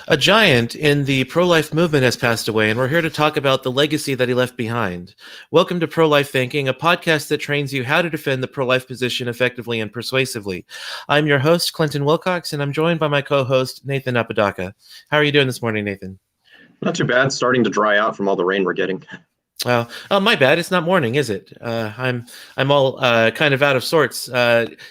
A giant in the pro-life movement has passed away, and we're here to talk about the legacy that he left behind. Welcome to Pro-Life Thinking, a podcast that trains you how to defend the pro-life position effectively and persuasively. I'm your host, Clinton Wilcox, and I'm joined by my co-host, Nathan Apodaca. How are you doing this morning, Nathan? Not too bad. Starting to dry out from all the rain we're getting. Oh, my bad. It's not morning, is it? I'm all kind of out of sorts.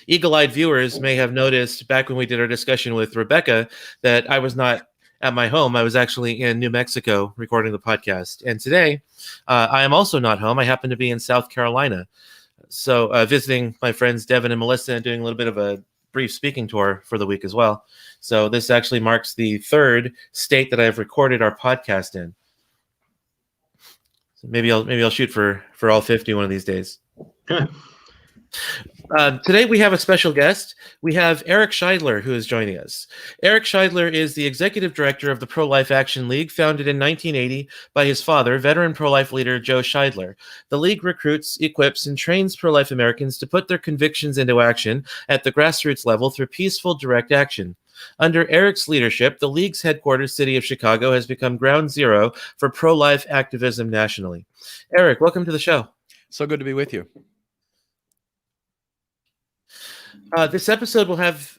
Eagle-eyed viewers may have noticed back when we did our discussion with Rebecca that I was not at my home. I was actually in New Mexico recording the podcast. And today, I am also not home. I happen to be in South Carolina. So visiting my friends Devin and Melissa and doing a little bit of a brief speaking tour for the week as well. So this actually marks the third state that I've recorded our podcast in. So maybe I'll shoot for all 50 one of these days. Today we have a special guest. We have Eric Scheidler, who is joining us. Eric Scheidler is the executive director of the Pro-Life Action League, founded in 1980 by his father, veteran pro-life leader Joe Scheidler. The league recruits, equips, and trains pro-life Americans to put their convictions into action at the grassroots level through peaceful, direct action. Under Eric's leadership, the league's headquarters city of Chicago has become ground zero for pro-life activism nationally. Eric, welcome to the show. So good to be with you. This episode will have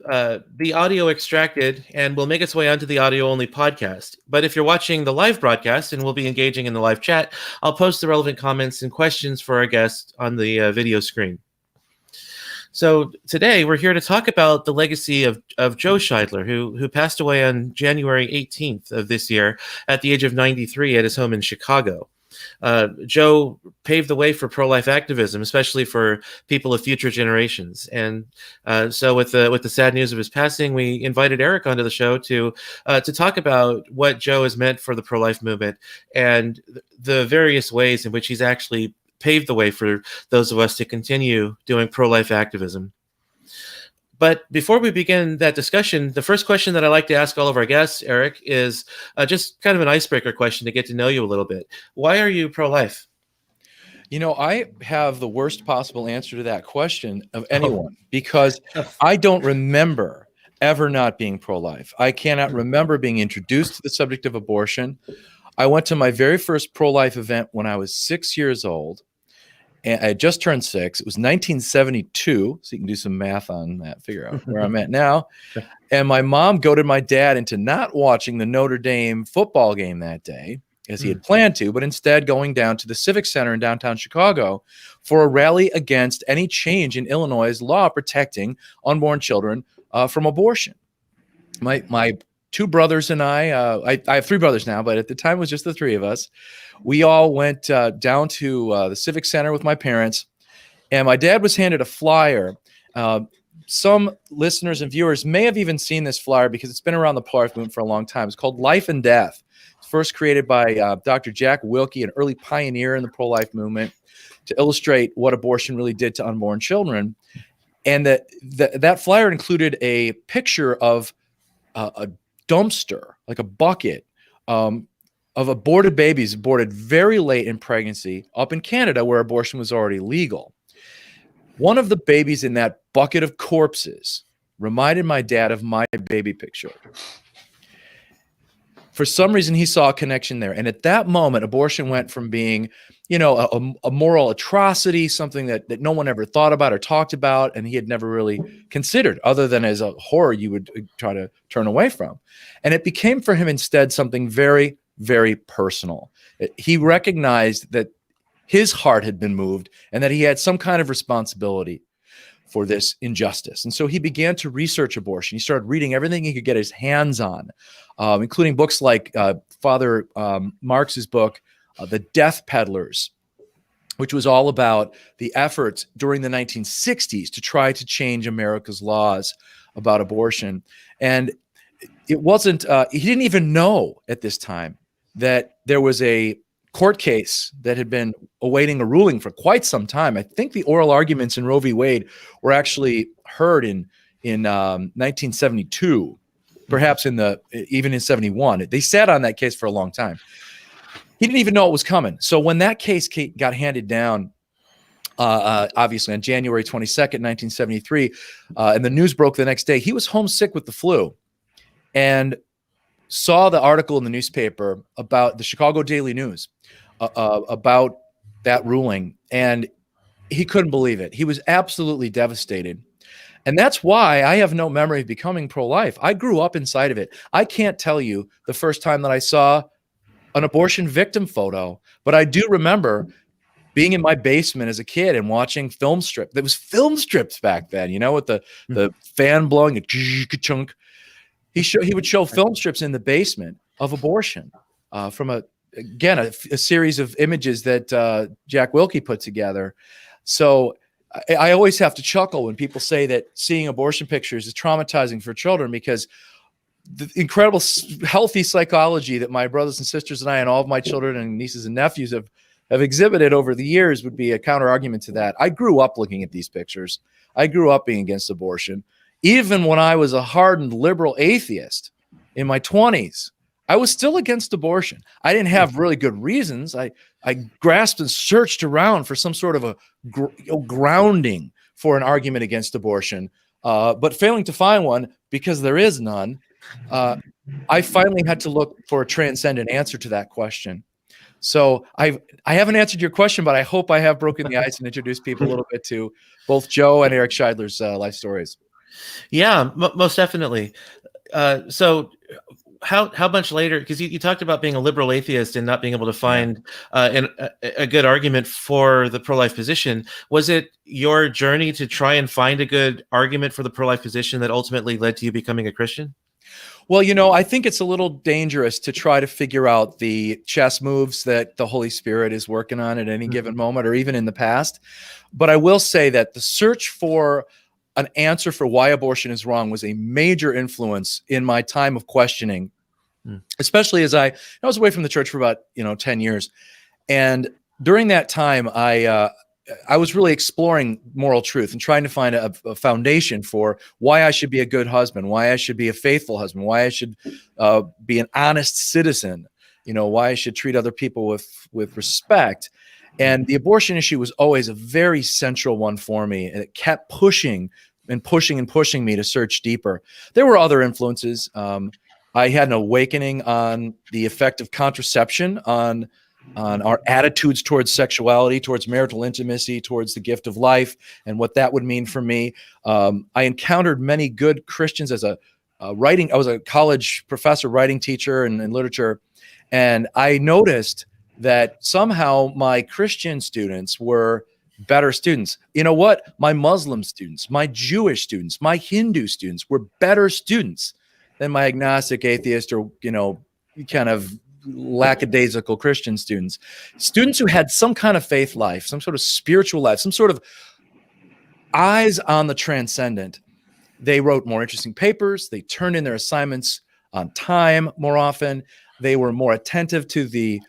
the audio extracted and will make its way onto the audio-only podcast. But if you're watching the live broadcast and we'll be engaging in the live chat, I'll post the relevant comments and questions for our guest on the video screen. So today we're here to talk about the legacy of Joe Scheidler, who passed away on January 18th of this year at the age of 93 at his home in Chicago. Joe paved the way for pro-life activism, especially for people of future generations. And so with the sad news of his passing, we invited Eric onto the show to talk about what Joe has meant for the pro-life movement and the various ways in which he's actually paved the way for those of us to continue doing pro-life activism. But before we begin that discussion, the first question that I like to ask all of our guests, Eric, is just kind of an icebreaker question to get to know you a little bit. Why are you pro-life? You know, I have the worst possible answer to that question of anyone because I don't remember ever not being pro-life. I cannot remember being introduced to the subject of abortion. I went to my very first pro-life event when I was 6 years old. And I had just turned 6. It was 1972, so you can do some math on that, figure out where I'm at now. And my mom goaded my dad into not watching the Notre Dame football game that day, as he had planned to, but instead going down to the Civic Center in downtown Chicago for a rally against any change in Illinois' law protecting unborn children from abortion. My two brothers and I have 3 brothers now, but at the time it was just the 3 of us. We all went down to the Civic Center with my parents, and my dad was handed a flyer. Some listeners and viewers may have even seen this flyer because it's been around the pro-life movement for a long time. It's called Life and Death. It's first created by Dr. Jack Wilkie, an early pioneer in the pro-life movement, to illustrate what abortion really did to unborn children. And that flyer included a picture of a dumpster, like a bucket, of aborted babies aborted very late in pregnancy up in Canada where abortion was already legal. One of the babies in that bucket of corpses reminded my dad of my baby picture. For some reason, he saw a connection there. And at that moment, abortion went from being, you know, a moral atrocity, something that no one ever thought about or talked about, and he had never really considered, other than as a horror you would try to turn away from. And it became for him instead something very, very personal. He recognized that his heart had been moved and that he had some kind of responsibility for this injustice. And so he began to research abortion. He started reading everything he could get his hands on, including books like Father Marx's book, The Death Peddlers, which was all about the efforts during the 1960s to try to change America's laws about abortion. And it wasn't, he didn't even know at this time that there was a court case that had been awaiting a ruling for quite some time. I think the oral arguments in Roe v. Wade were actually heard in 1972, perhaps even in 71. They sat on that case for a long time. He didn't even know it was coming. So when that case got handed down, obviously on January 22nd, 1973, and the news broke the next day, he was homesick with the flu. And saw the article in the newspaper about the Chicago Daily News about that ruling, and he couldn't believe it. He was absolutely devastated. And that's why I have no memory of becoming pro-life. I grew up inside of it. I can't tell you the first time that I saw an abortion victim photo, but I do remember being in my basement as a kid and watching film strips. There was film strips back then, you know, with the fan blowing, chunk. He would show film strips in the basement of abortion from a series of images that Jack Wilkie put together. So I always have to chuckle when people say that seeing abortion pictures is traumatizing for children, because the incredible healthy psychology that my brothers and sisters and I and all of my children and nieces and nephews have exhibited over the years would be a counter argument to that. I grew up looking at these pictures. I grew up being against abortion. Even when I was a hardened liberal atheist in my 20s, I was still against abortion. I didn't have really good reasons. I grasped and searched around for some sort of a grounding for an argument against abortion, but failing to find one because there is none. I finally had to look for a transcendent answer to that question. So I haven't answered your question, but I hope I have broken the ice and introduced people a little bit to both Joe and Eric Scheidler's life stories. Yeah, most definitely. So how much later, because you talked about being a liberal atheist and not being able to find a good argument for the pro-life position. Was it your journey to try and find a good argument for the pro-life position that ultimately led to you becoming a Christian? Well, you know, I think it's a little dangerous to try to figure out the chess moves that the Holy Spirit is working on at any given moment, or even in the past. But I will say that the search for an answer for why abortion is wrong was a major influence in my time of questioning, especially as I was away from the church for about 10 years. And during that time, I was really exploring moral truth and trying to find a foundation for why I should be a good husband, why I should be a faithful husband, why I should be an honest citizen, why I should treat other people with respect. And the abortion issue was always a very central one for me, and it kept pushing and pushing and pushing me to search deeper. There were other influences. I had an awakening on the effect of contraception on our attitudes towards sexuality, towards marital intimacy, towards the gift of life, and what that would mean for me. I encountered many good Christians as I was a college professor, writing teacher, and literature, and I noticed that somehow my Christian students were better students. You know what? My Muslim students, my Jewish students, my Hindu students were better students than my agnostic, atheist, or kind of lackadaisical Christian students. Students who had some kind of faith life, some sort of spiritual life, some sort of eyes on the transcendent. They wrote more interesting papers. They turned in their assignments on time more often. They were more attentive to the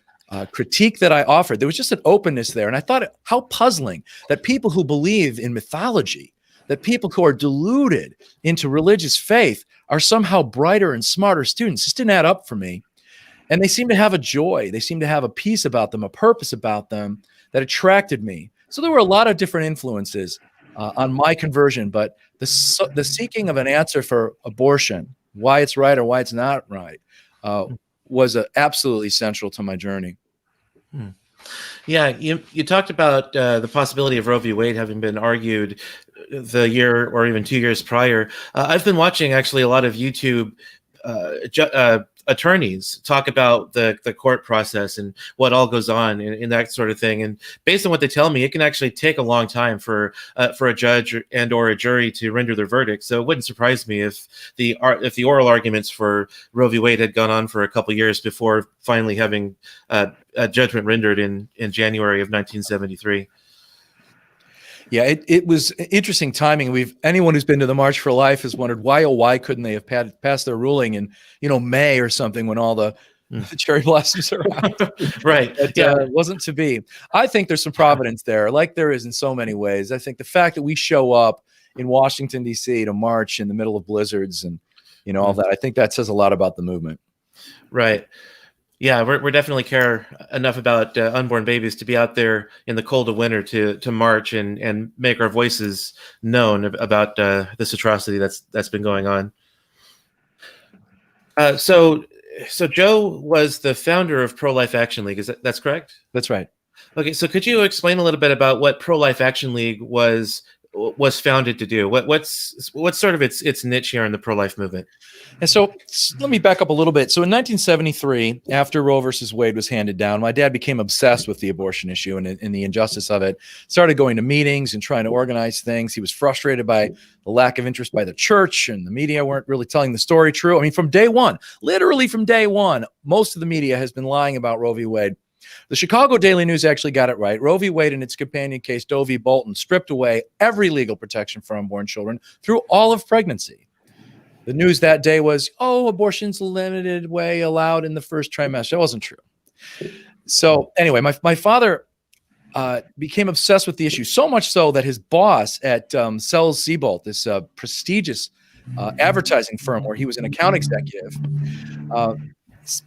critique that I offered. There was just an openness there. And I thought, how puzzling that people who believe in mythology, that people who are deluded into religious faith are somehow brighter and smarter students. This didn't add up for me. And they seem to have a joy. They seem to have a peace about them, a purpose about them that attracted me. So there were a lot of different influences on my conversion, but the seeking of an answer for abortion, why it's right or why it's not right, was absolutely central to my journey. Yeah, you talked about the possibility of Roe v. Wade having been argued the year or even 2 years prior. I've been watching actually a lot of YouTube attorneys talk about the court process and what all goes on in that sort of thing. And based on what they tell me, it can actually take a long time for a judge or a jury to render their verdict. So it wouldn't surprise me if the oral arguments for Roe v. Wade had gone on for a couple of years before finally having a judgment rendered in January of 1973. Yeah, it was interesting timing. Anyone who's been to the March for Life has wondered why couldn't they have passed their ruling in May or something when all the cherry blossoms are out. Right. It wasn't to be. I think there's some providence there, like there is in so many ways. I think the fact that we show up in Washington, D.C. to march in the middle of blizzards and all that, I think that says a lot about the movement. Right. Yeah, we're definitely care enough about unborn babies to be out there in the cold of winter to march and make our voices known about this atrocity that's been going on. So So Joe was the founder of Pro-Life Action League. That's correct? That's right. Okay, so could you explain a little bit about what Pro-Life Action League was founded to do? What's sort of its niche here in the pro-life movement? And so let me back up a little bit. So in 1973, after Roe versus Wade was handed down, my dad became obsessed with the abortion issue and the injustice of it. Started going to meetings and trying to organize things. He was frustrated by the lack of interest by the church, and the media weren't really telling the story true. I mean, from day one, literally from day one, most of the media has been lying about Roe v. Wade. The Chicago Daily News actually got it right. Roe v. Wade and its companion case, Doe v. Bolton, stripped away every legal protection for unborn children through all of pregnancy. The news that day was, abortion's a limited way allowed in the first trimester. It wasn't true. So anyway, my father became obsessed with the issue, so much so that his boss at Sells Seabolt, this prestigious advertising firm where he was an account executive,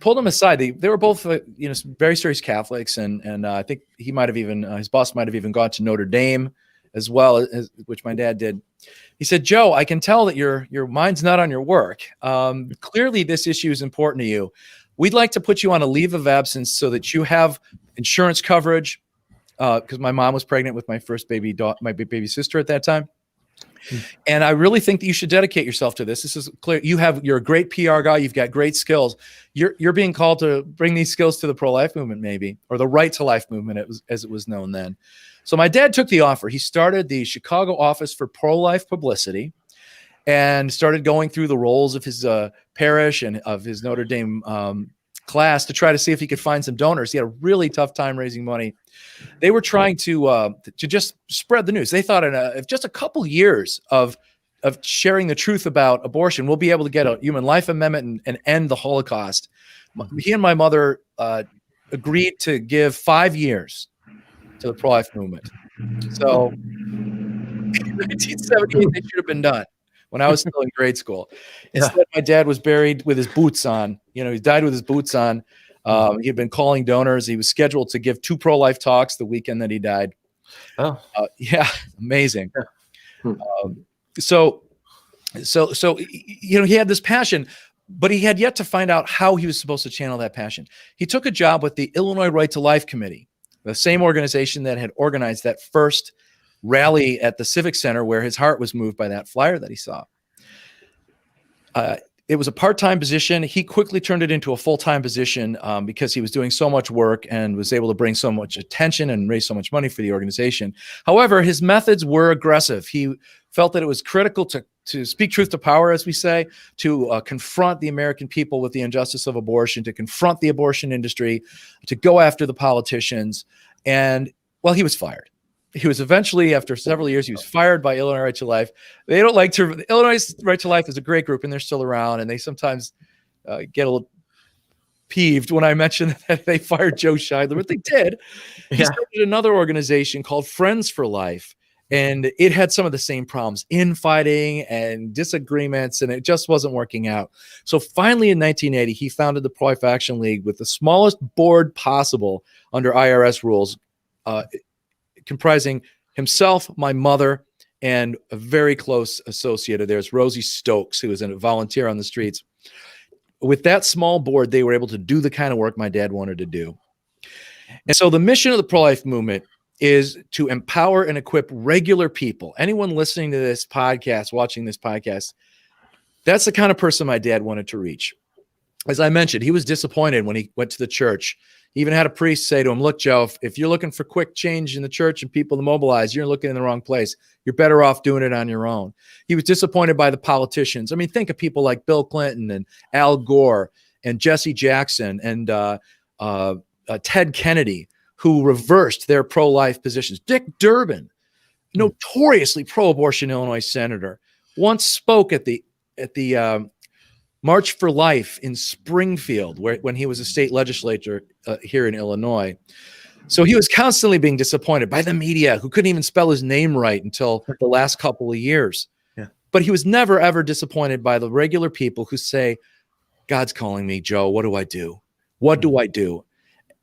pulled him aside. They were both, very serious Catholics, and I think he might have even his boss might have even gone to Notre Dame as well, as which my dad did. He said, "Joe, I can tell that your mind's not on your work. Clearly, this issue is important to you. We'd like to put you on a leave of absence so that you have insurance coverage." Because my mom was pregnant with my first baby sister at that time. And I really think that you should dedicate yourself to this. This is clear. You're a great PR guy. You've got great skills. You're being called to bring these skills to the pro-life movement, maybe, or the right to life movement, as it was known then. So my dad took the offer. He started the Chicago office for pro-life publicity and started going through the roles of his parish and of his Notre Dame class to try to see if he could find some donors. He had a really tough time raising money. They were trying to just spread the news. They thought in just a couple years of sharing the truth about abortion, we'll be able to get a human life amendment and end the Holocaust. He and my mother agreed to give 5 years to the pro-life movement. So in 1978, they should have been done when I was still in grade school. Instead, my dad was buried with his boots on. He died with his boots on. He had been calling donors. He was scheduled to give 2 pro-life talks the weekend that he died. Oh, yeah, amazing. So he had this passion, but he had yet to find out how he was supposed to channel that passion. He took a job with the Illinois Right to Life Committee, the same organization that had organized that first rally at the Civic Center where his heart was moved by that flyer that he saw. It was a part-time position. He quickly turned it into a full-time position because he was doing so much work and was able to bring so much attention and raise so much money for the organization. However, his methods were aggressive. He felt that it was critical to speak truth to power, as we say, to confront the American people with the injustice of abortion, to confront the abortion industry, to go after the politicians. And, well, he was fired. He was eventually, after several years, he was fired by Illinois Right to Life. They don't like to. Illinois Right to Life is a great group, and they're still around. And they sometimes get a little peeved when I mention that they fired Joe Scheidler, but they did. He started another organization called Friends for Life, and it had some of the same problems, infighting and disagreements, and it just wasn't working out. So finally, in 1980, he founded the Pro-Life Action League with the smallest board possible under IRS rules, comprising himself, my mother, and a very close associate of theirs, Rosie Stokes, who was a volunteer on the streets. With that small board, they were able to do the kind of work my dad wanted to do. And so the mission of the pro-life movement is to empower and equip regular people. Anyone listening to this podcast, watching this podcast, that's the kind of person my dad wanted to reach. As I mentioned, he was disappointed when he went to the church. He even had a priest say to him, "Look, Joe, if you're looking for quick change in the church and people to mobilize, you're looking in the wrong place. You're better off doing it on your own." He was disappointed by the politicians. I mean, think of people like Bill Clinton and Al Gore and Jesse Jackson and Ted Kennedy, who reversed their pro-life positions. Dick Durbin, notoriously pro-abortion Illinois senator, once spoke at the March for Life in Springfield, when he was a state legislator here in Illinois. So he was constantly being disappointed by the media, who couldn't even spell his name right until the last couple of years. Yeah. But he was never, ever disappointed by the regular people who say, "God's calling me, Joe. What do I do? What do I do?"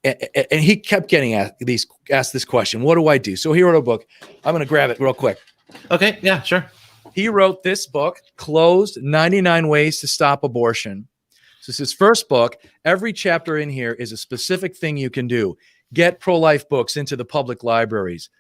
And he kept getting asked this question, "What do I do?" So he wrote a book. I'm going to grab it real quick. Okay. Yeah, sure. He wrote this book, Closed: 99 Ways to Stop Abortion. So it's his first book. Every chapter in here is a specific thing you can do. Get pro-life books into the public libraries.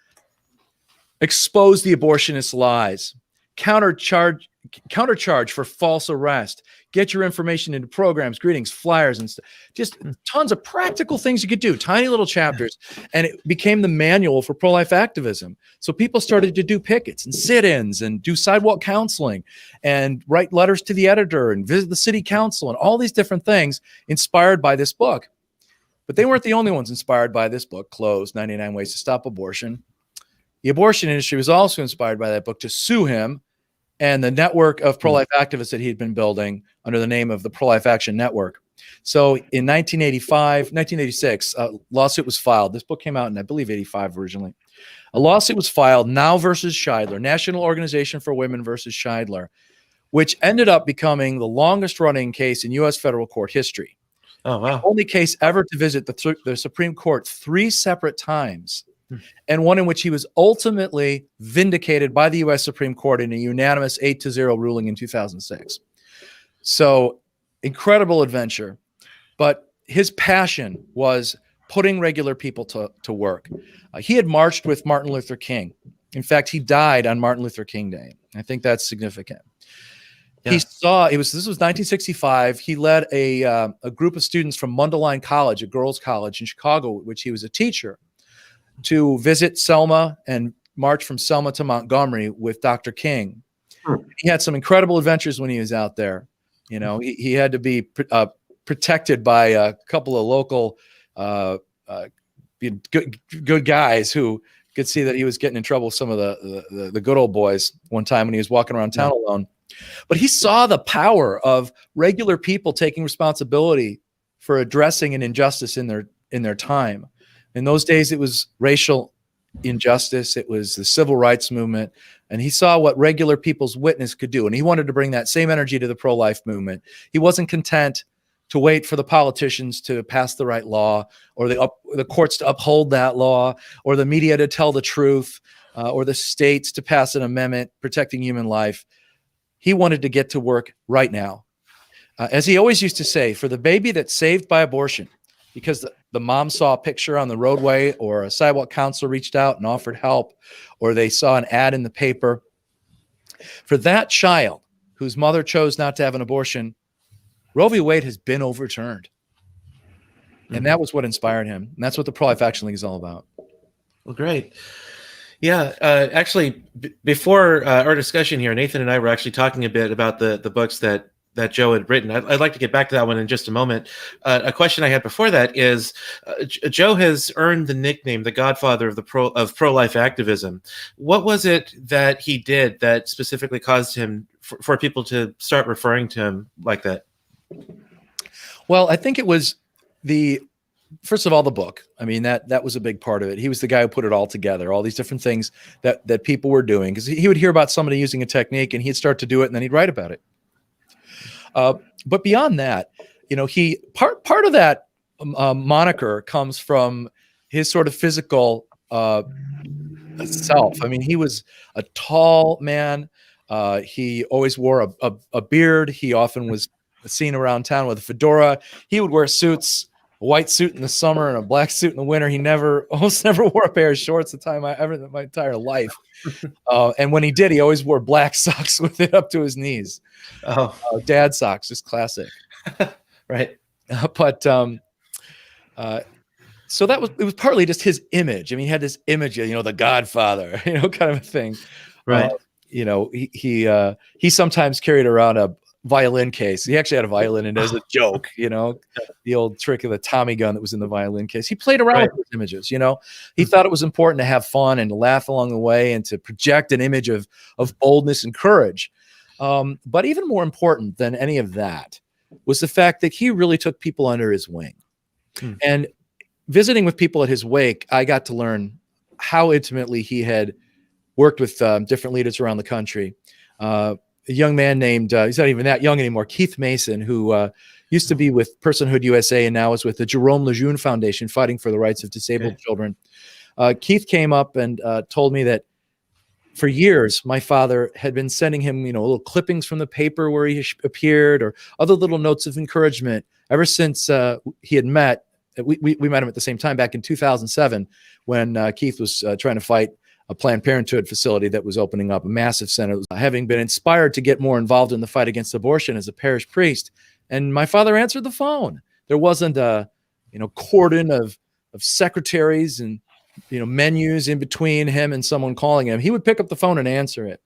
Expose the abortionist lies. Countercharge for false arrest. Get your information into programs, greetings, flyers, and just tons of practical things you could do. Tiny little chapters, and it became the manual for pro-life activism. So people started to do pickets and sit-ins and do sidewalk counseling and write letters to the editor and visit the city council and all these different things inspired by this book. But they weren't the only ones inspired by this book, Closed, 99 Ways to Stop Abortion. The abortion industry was also inspired by that book to sue him and the network of pro-life activists that he'd been building under the name of the Pro-Life Action Network. So in 1986, a lawsuit was filed. This book came out in, I believe, 85 originally. A lawsuit was filed, Now versus Scheidler, National Organization for Women versus Scheidler, which ended up becoming the longest running case in U.S. federal court history. Oh, wow. The only case ever to visit the Supreme Court 3 separate times, and one in which he was ultimately vindicated by the U.S. Supreme Court in a unanimous 8-0 ruling in 2006. So incredible adventure. But his passion was putting regular people to work. He had marched with Martin Luther King. In fact, he died on Martin Luther King Day. I think that's significant. Yeah. This was 1965. He led a group of students from Mundelein College, a girls' college in Chicago, which he was a teacher, to visit Selma and march from Selma to Montgomery with Dr. King. He had some incredible adventures when he was out there. You know, he had to be protected by a couple of local good guys who could see that he was getting in trouble with some of the good old boys one time when he was walking around town alone. But he saw the power of regular people taking responsibility for addressing an injustice in their time. In those days, it was racial injustice. It was the civil rights movement. And he saw what regular people's witness could do. And he wanted to bring that same energy to the pro-life movement. He wasn't content to wait for the politicians to pass the right law, or the courts to uphold that law, or the media to tell the truth, or the states to pass an amendment protecting human life. He wanted to get to work right now. As he always used to say, for the baby that's saved by abortion, because the mom saw a picture on the roadway, or a sidewalk counselor reached out and offered help, or they saw an ad in the paper. For that child whose mother chose not to have an abortion, Roe v. Wade has been overturned. And that was what inspired him. And that's what the Pro-Life Action League is all about. Well, great. Yeah, actually, before our discussion here, Nathan and I were actually talking a bit about the books that Joe had written. I'd like to get back to that one in just a moment. A question I had before that is, Joe has earned the nickname the Godfather of pro-life activism. What was it that he did that specifically caused him for people to start referring to him like that? Well, I think it was first of all, the book. I mean, that was a big part of it. He was the guy who put it all together, all these different things that people were doing, because he would hear about somebody using a technique and he'd start to do it and then he'd write about it. But beyond that, you know, part of that moniker comes from his sort of physical self. I mean, he was a tall man. He always wore a beard. He often was seen around town with a fedora. He would wear suits, a white suit in the summer and a black suit in the winter. He almost never wore a pair of shorts my entire life. And when he did, he always wore black socks with it up to his knees. Dad socks, just classic. Right. So it was partly just his image. I mean, he had this image of, the Godfather, kind of a thing. Right. He sometimes carried around a violin case. He actually had a violin in it as a joke, the old trick of the Tommy gun that was in the violin case. He played around with those images, He thought it was important to have fun and to laugh along the way and to project an image of boldness and courage. But even more important than any of that was the fact that he really took people under his wing. And visiting with people at his wake, I got to learn how intimately he had worked with different leaders around the country. A young man named, he's not even that young anymore, Keith Mason, who used to be with Personhood USA and now is with the Jerome Lejeune Foundation fighting for the rights of disabled children. Keith came up and told me that for years, my father had been sending him, little clippings from the paper where he appeared, or other little notes of encouragement. Ever since he had met, we met him at the same time back in 2007 when Keith was trying to fight a Planned Parenthood facility that was opening up, a massive center. Having been inspired to get more involved in the fight against abortion as a parish priest, and my father answered the phone. There wasn't a cordon of secretaries and menus in between him and someone calling him. He would pick up the phone and answer it.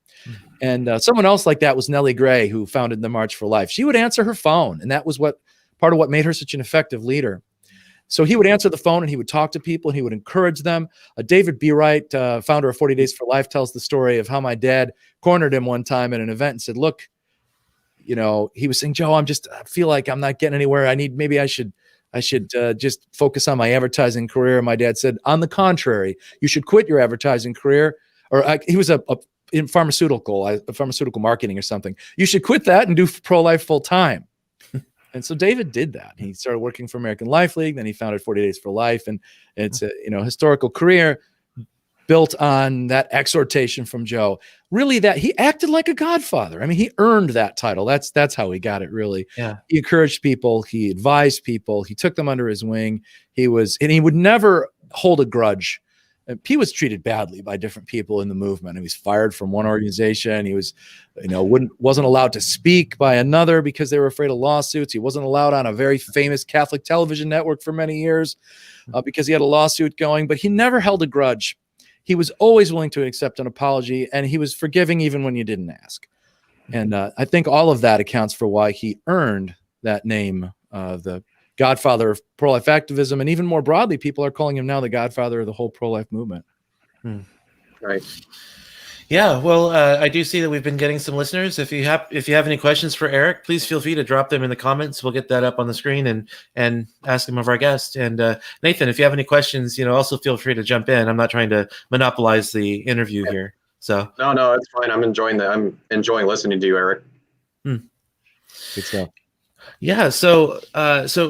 And someone else like that was Nellie Gray, who founded the March for Life. She would answer her phone, and that was part of what made her such an effective leader. So he would answer the phone and he would talk to people and he would encourage them. David B. Wright, founder of 40 Days for Life, tells the story of how my dad cornered him one time at an event and said, look, he was saying, Joe, I feel like I'm not getting anywhere. I should just focus on my advertising career. And my dad said, on the contrary, you should quit your advertising career. He was in pharmaceutical marketing or something. You should quit that and do pro-life full time. And so David did that. He started working for American Life League. Then he founded 40 Days for Life. And it's a historical career built on that exhortation from Joe. Really, that he acted like a godfather. I mean, he earned that title. That's how he got it, really. Yeah. He encouraged people. He advised people. He took them under his wing. He would never hold a grudge. He was treated badly by different people in the movement. He was fired from one organization. He was, wasn't allowed to speak by another because they were afraid of lawsuits. He wasn't allowed on a very famous Catholic television network for many years because he had a lawsuit going, but he never held a grudge. He was always willing to accept an apology, and he was forgiving even when you didn't ask. And I think all of that accounts for why he earned that name, the godfather of pro-life activism, and even more broadly, people are calling him now the godfather of the whole pro-life movement. Right. Yeah. Well, I do see that we've been getting some listeners. If you have any questions for Eric, please feel free to drop them in the comments. We'll get that up on the screen and ask them of our guest. And Nathan, if you have any questions, also feel free to jump in. I'm not trying to monopolize the interview here. So no, it's fine. I'm enjoying listening to you, Eric. Good stuff. Yeah, so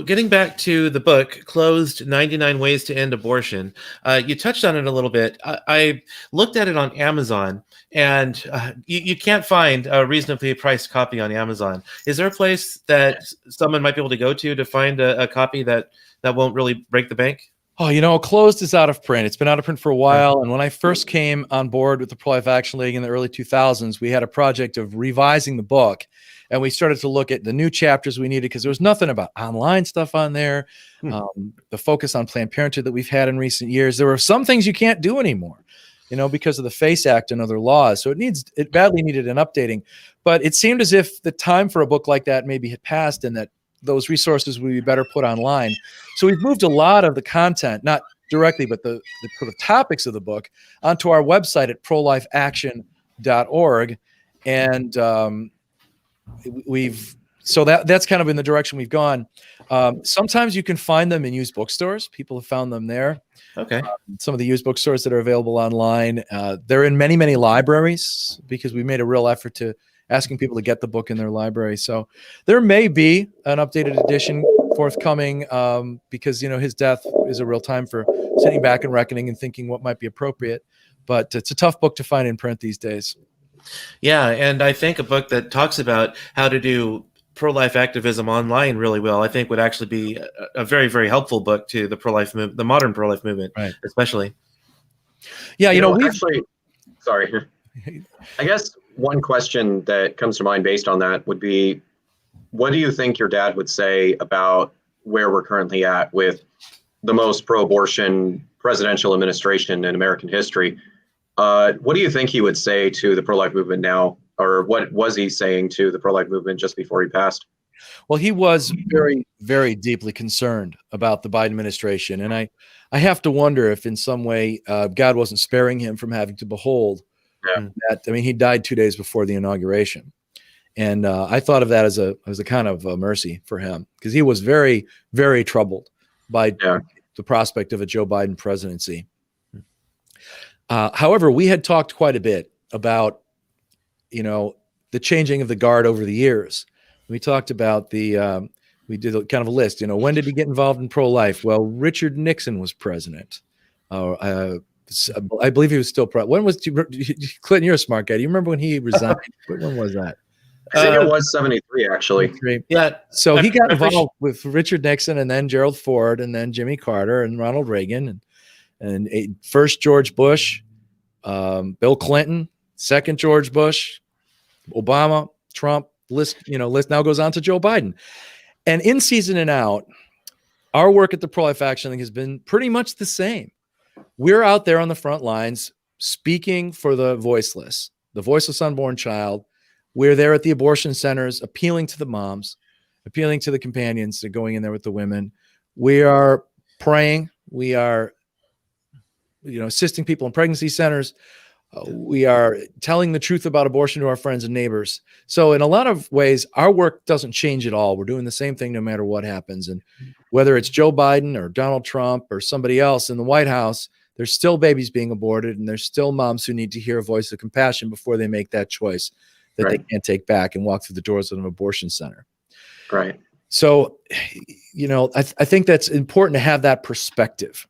getting back to the book, Closed 99 Ways to End Abortion, you touched on it a little bit. I looked at it on Amazon, and you can't find a reasonably priced copy on Amazon. Is there a place that someone might be able to go to find a copy that won't really break the bank? Oh, Closed is out of print. It's been out of print for a while. And when I first came on board with the Pro-Life Action League in the early 2000s, we had a project of revising the book. And we started to look at the new chapters we needed because there was nothing about online stuff on there. The focus on Planned Parenthood that we've had in recent years. There were some things you can't do anymore, because of the FACE Act and other laws. So it badly needed an updating. But it seemed as if the time for a book like that maybe had passed and that those resources would be better put online. So we've moved a lot of the content, not directly, but the sort of topics of the book onto our website at prolifeaction.org. And that's kind of in the direction we've gone. Sometimes you can find them in used bookstores. People have found them there. Okay. Some of the used bookstores that are available online. They're in many, many libraries because we made a real effort to asking people to get the book in their library. So there may be an updated edition forthcoming because, his death is a real time for sitting back and reckoning and thinking what might be appropriate. But it's a tough book to find in print these days. Yeah, and I think a book that talks about how to do pro-life activism online really well, I think would actually be a very, very helpful book to the pro-life movement, the modern pro-life movement, right, especially. Yeah, sorry. I guess one question that comes to mind based on that would be, what do you think your dad would say about where we're currently at with the most pro-abortion presidential administration in American history? What do you think he would say to the pro-life movement now, or what was he saying to the pro-life movement just before he passed? Well, he was very, very deeply concerned about the Biden administration. And I have to wonder if in some way God wasn't sparing him from having to behold that. I mean, he died 2 days before the inauguration. And I thought of that as a kind of mercy for him because he was very, very troubled by the prospect of a Joe Biden presidency. However, we had talked quite a bit about, the changing of the guard over the years. We talked about we did a kind of a list, when did he get involved in pro-life? Well, Richard Nixon was president. I believe he was still when was Clinton? You're a smart guy. Do you remember when he resigned? When was that? I think it was 73, actually. Yeah. So he got involved with Richard Nixon and then Gerald Ford and then Jimmy Carter and Ronald Reagan and first George Bush, Bill Clinton, second George Bush, Obama, Trump. List now goes on to Joe Biden. And in season and out, our work at the Pro-Life Action League has been pretty much the same. We're out there on the front lines speaking for the voiceless unborn child. We're there at the abortion centers, appealing to the moms, appealing to the companions, to going in there with the women. We are praying. We are, assisting people in pregnancy centers. We are telling the truth about abortion to our friends and neighbors. So in a lot of ways, our work doesn't change at all. We're doing the same thing no matter what happens. And whether it's Joe Biden or Donald Trump or somebody else in the White House, there's still babies being aborted, and there's still moms who need to hear a voice of compassion before they make that choice that they can't take back and walk through the doors of an abortion center. Right. So, I think that's important to have that perspective,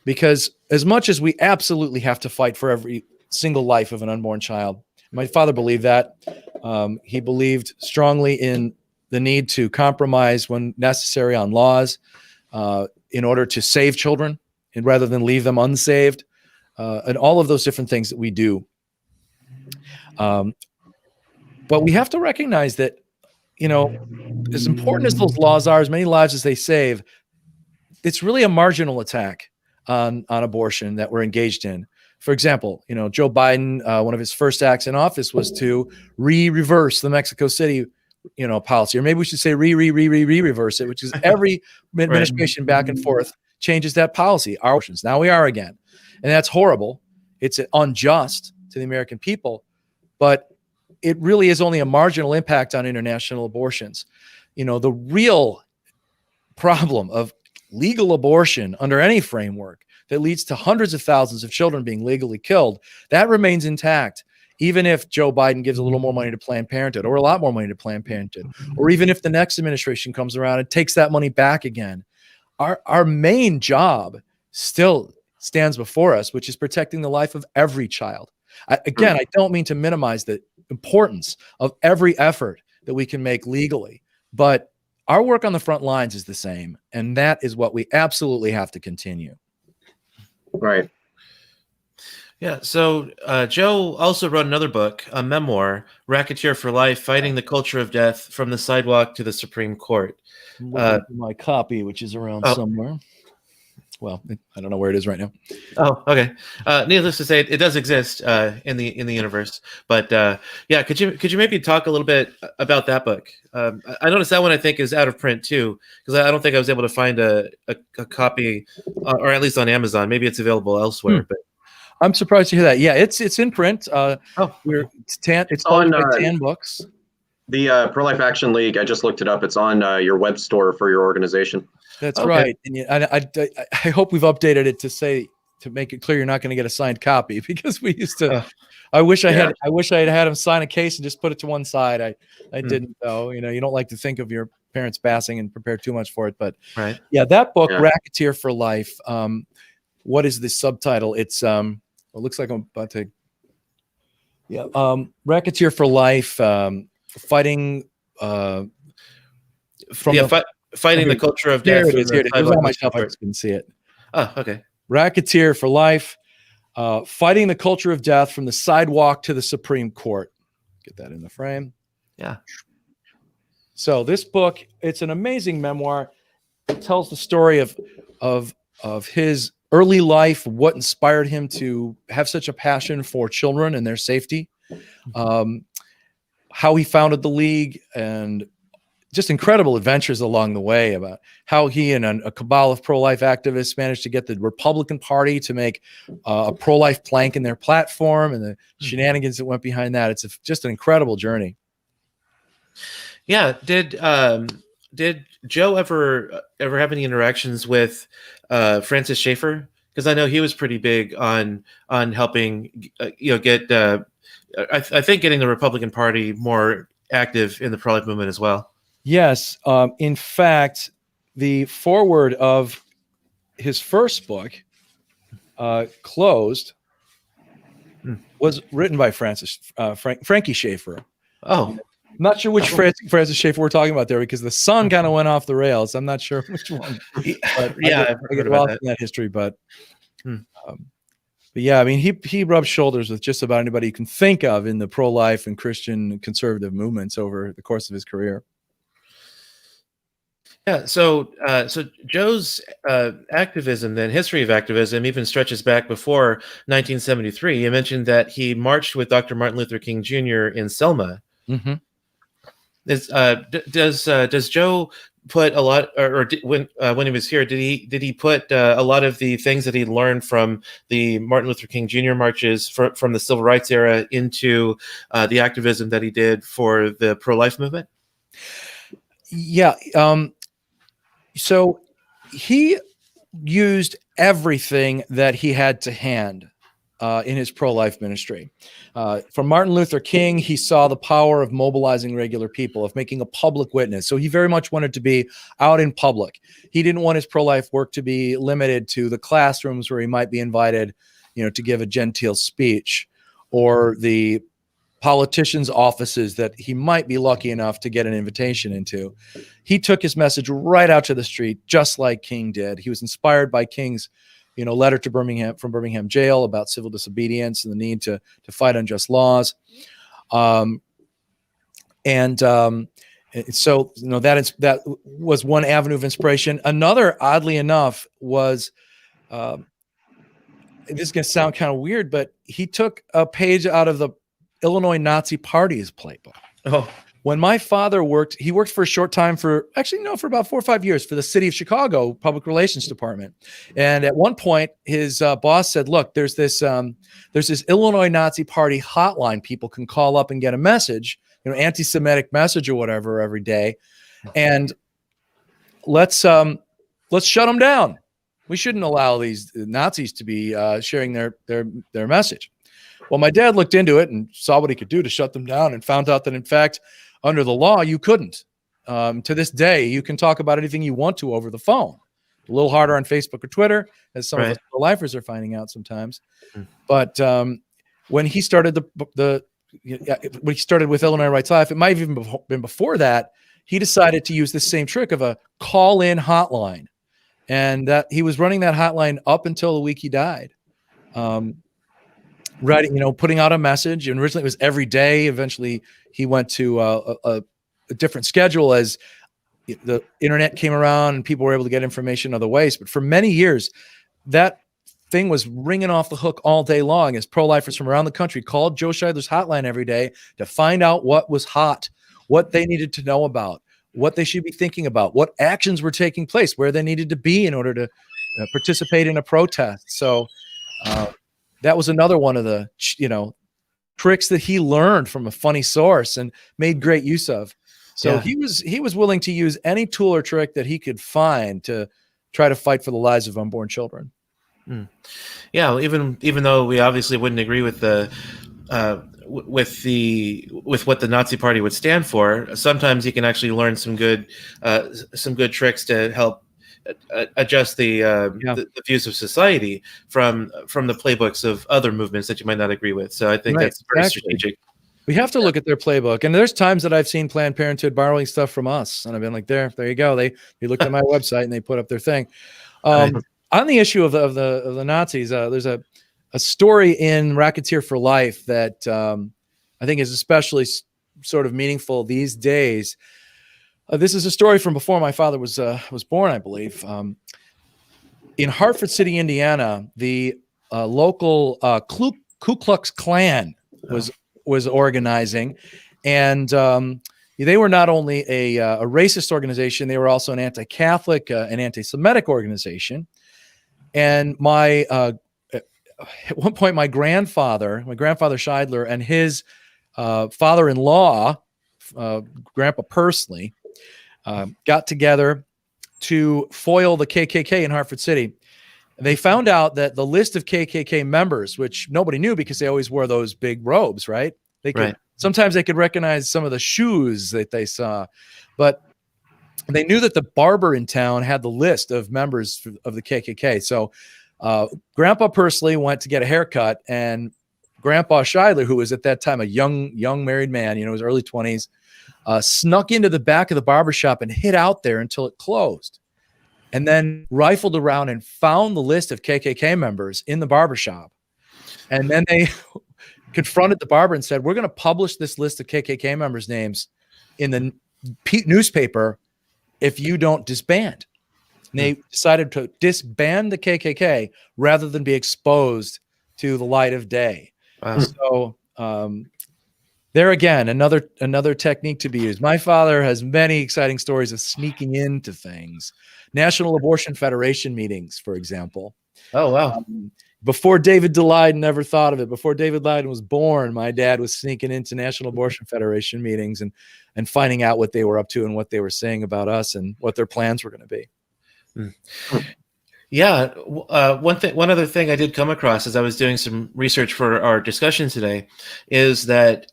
because as much as we absolutely have to fight for every single life of an unborn child, my father believed that. He believed strongly in the need to compromise when necessary on laws in order to save children and rather than leave them unsaved, and all of those different things that we do. But we have to recognize that, as important as those laws are, as many lives as they save, it's really a marginal attack on abortion that we're engaged in. For example, Joe Biden, one of his first acts in office was to reverse the Mexico City, policy, or maybe we should say reverse it, which is every administration back and forth changes that policy. Our abortions. Now we are again, and that's horrible. It's unjust to the American people, but it really is only a marginal impact on international abortions. The real problem of legal abortion under any framework that leads to hundreds of thousands of children being legally killed, that remains intact, even if Joe Biden gives a little more money to Planned Parenthood, or a lot more money to Planned Parenthood, or even if the next administration comes around and takes that money back again. Our main job still stands before us, which is protecting the life of every child. I don't mean to minimize the importance of every effort that we can make legally, but our work on the front lines is the same, and that is what we absolutely have to continue. Right. Yeah. So Joe also wrote another book, a memoir, Racketeer for Life, Fighting the Culture of Death from the Sidewalk to the Supreme Court. My copy, which is around somewhere. Well, I don't know where it is right now. Oh, okay. Needless to say, it does exist in the universe. But could you maybe talk a little bit about that book? I noticed that one I think is out of print too, because I don't think I was able to find a copy, or at least on Amazon. Maybe it's available elsewhere. But I'm surprised to hear that. Yeah, it's in print. It's on Tan Books. The Pro-Life Action League, I just looked it up. It's on your web store for your organization. That's right. And I hope we've updated it to make it clear you're not going to get a signed copy, because we used to. I wish I had him sign a case and just put it to one side. I didn't though. You don't like to think of your parents passing and prepare too much for it, but that book, Racketeer for Life. What is the subtitle? It's it looks like I'm about to. Racketeer for Life. Fighting fighting the culture of death. Here it is. It was on my shelf. I just couldn't see it. Oh, okay. Racketeer for Life, fighting the culture of death from the sidewalk to the Supreme Court. Get that in the frame. Yeah. So this book, it's an amazing memoir. It tells the story of his early life, what inspired him to have such a passion for children and their safety. How he founded the league, and just incredible adventures along the way about how he and a cabal of pro-life activists managed to get the Republican Party to make a pro-life plank in their platform, and the shenanigans that went behind that. It's just an incredible journey. Yeah. Did Joe ever have any interactions with Francis Schaeffer? Because I know he was pretty big on helping get I think getting the Republican Party more active in the pro-life movement as well. Yes. In fact, the foreword of his first book closed was written by Frankie Schaefer. Oh, Not sure which Francis Schaefer we're talking about there, because the song kind of went off the rails. I'm not sure which one. But yeah, I get lost in that history. But yeah, I mean, he rubbed shoulders with just about anybody you can think of in the pro-life and Christian conservative movements over the course of his career. Yeah, so Joe's activism, then history of activism, even stretches back before 1973. You mentioned that he marched with Dr. Martin Luther King Jr. in Selma. Mm-hmm. Does Joe put a lot, when he was here, did he put a lot of the things that he learned from the Martin Luther King Jr. marches from the civil rights era into the activism that he did for the pro-life movement? Yeah. So he used everything that he had to hand in his pro-life ministry. From Martin Luther King, he saw the power of mobilizing regular people, of making a public witness. So he very much wanted to be out in public. He didn't want his pro-life work to be limited to the classrooms where he might be invited, to give a genteel speech, or the politicians' offices that he might be lucky enough to get an invitation into. He took his message right out to the street, just like King did. He was inspired by King's, letter to Birmingham jail about civil disobedience and the need to fight unjust laws. So that was one avenue of inspiration. Another, oddly enough, was this is going to sound kind of weird, but he took a page out of the Illinois Nazi Party's playbook. Oh, when my father worked for a short time for about 4 or 5 years for the city of Chicago Public Relations Department. And at one point, his boss said, "Look, there's this Illinois Nazi Party hotline people can call up and get a message, anti-Semitic message or whatever every day, and let's shut them down. We shouldn't allow these Nazis to be sharing their message." Well, my dad looked into it and saw what he could do to shut them down, and found out that, in fact, under the law, you couldn't. To this day, you can talk about anything you want to over the phone. A little harder on Facebook or Twitter, as some of us pro-lifers are finding out sometimes. But when he started when he started with Illinois Rights Life, it might have even been before that, he decided to use the same trick of a call-in hotline, and that he was running that hotline up until the week he died. Writing, putting out a message, and originally it was every day. Eventually, he went to a different schedule as the internet came around and people were able to get information other ways. But for many years, that thing was ringing off the hook all day long as pro-lifers from around the country called Joe Scheidler's hotline every day to find out what was hot, what they needed to know about, what they should be thinking about, what actions were taking place, where they needed to be in order to participate in a protest. So that was another one of the, tricks that he learned from a funny source and made great use of. So he was willing to use any tool or trick that he could find to try to fight for the lives of unborn children. Yeah, even though we obviously wouldn't agree with with what the Nazi Party would stand for, sometimes you can actually learn some good tricks to help adjust the views of society from the playbooks of other movements that you might not agree with. So I think that's very strategic. We have to look at their playbook. And there's times that I've seen Planned Parenthood borrowing stuff from us, and I've been like, there you go. They looked at my website and they put up their thing. On the issue of the Nazis, there's a story in Racketeer for Life that I think is especially sort of meaningful these days. This is a story from before my father was born, I believe. In Hartford City, Indiana, the local Ku Klux Klan was organizing, and they were not only a racist organization, they were also an anti-Catholic, an anti-Semitic organization. And at one point, my grandfather Scheidler, and his father-in-law, Grandpa Pursley, got together to foil the KKK in Hartford City. They found out that the list of KKK members, which nobody knew because they always wore those big robes, right? Sometimes they could recognize some of the shoes that they saw, but they knew that the barber in town had the list of members of the KKK. So Grandpa Pursley went to get a haircut, and Grandpa Scheidler, who was at that time a young married man, his early 20s, snuck into the back of the barbershop and hid out there until it closed, and then rifled around and found the list of KKK members in the barbershop. And then they confronted the barber and said, "We're going to publish this list of KKK members' names in the newspaper if you don't disband." And they decided to disband the KKK rather than be exposed to the light of day. Wow. So there again, another technique to be used. My father has many exciting stories of sneaking into things. National Abortion Federation meetings, for example. Oh, wow. Before David Daleiden never thought of it. Before David Daleiden was born, my dad was sneaking into National Abortion Federation meetings and finding out what they were up to and what they were saying about us and what their plans were going to be. Yeah. One other thing I did come across as I was doing some research for our discussion today is that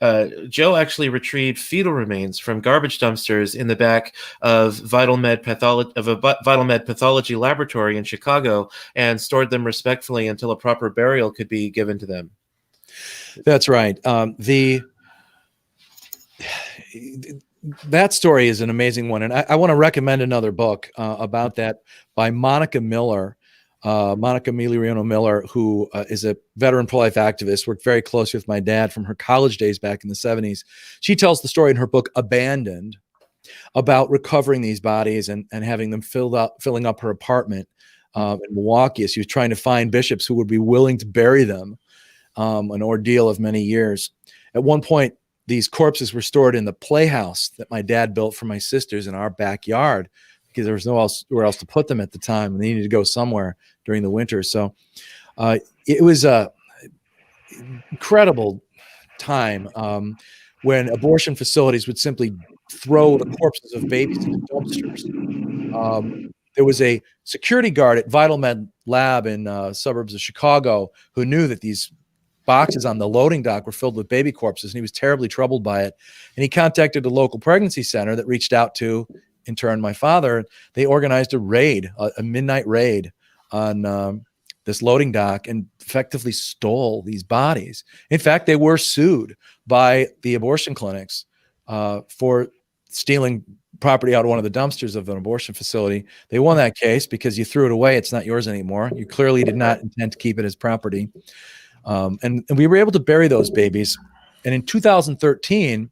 Joe actually retrieved fetal remains from garbage dumpsters in the back of a vital med pathology laboratory in Chicago and stored them respectfully until a proper burial could be given to them. That's right. That story is an amazing one. And I want to recommend another book about that by Monica Miller, Monica Emiliano Miller, who is a veteran pro-life activist, worked very closely with my dad from her college days back in the 70s. She tells the story in her book, Abandoned, about recovering these bodies and having them filling up her apartment in Milwaukee as she was trying to find bishops who would be willing to bury them, an ordeal of many years. At one point, these corpses were stored in the playhouse that my dad built for my sisters in our backyard because there was nowhere else to put them at the time, and they needed to go somewhere during the winter. So it was a incredible time when abortion facilities would simply throw the corpses of babies into dumpsters. There was a security guard at Vital Med Lab in suburbs of Chicago who knew that these boxes on the loading dock were filled with baby corpses, and he was terribly troubled by it. And he contacted a local pregnancy center that reached out to, in turn, my father. They organized a raid, a midnight raid on this loading dock and effectively stole these bodies. In fact, they were sued by the abortion clinics for stealing property out of one of the dumpsters of an abortion facility. They won that case because you threw it away. It's not yours anymore. You clearly did not intend to keep it as property. And we were able to bury those babies. And in 2013,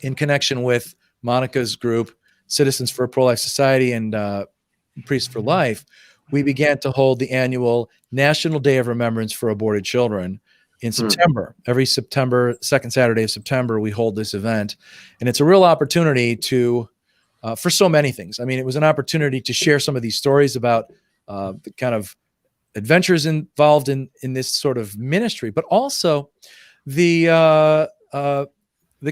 in connection with Monica's group, Citizens for a Pro-Life Society and Priests for Life, we began to hold the annual National Day of Remembrance for Aborted Children in September. Every September, second Saturday of September, we hold this event. And it's a real opportunity to, for so many things. I mean, it was an opportunity to share some of these stories about the kind of adventures involved in this sort of ministry, but also the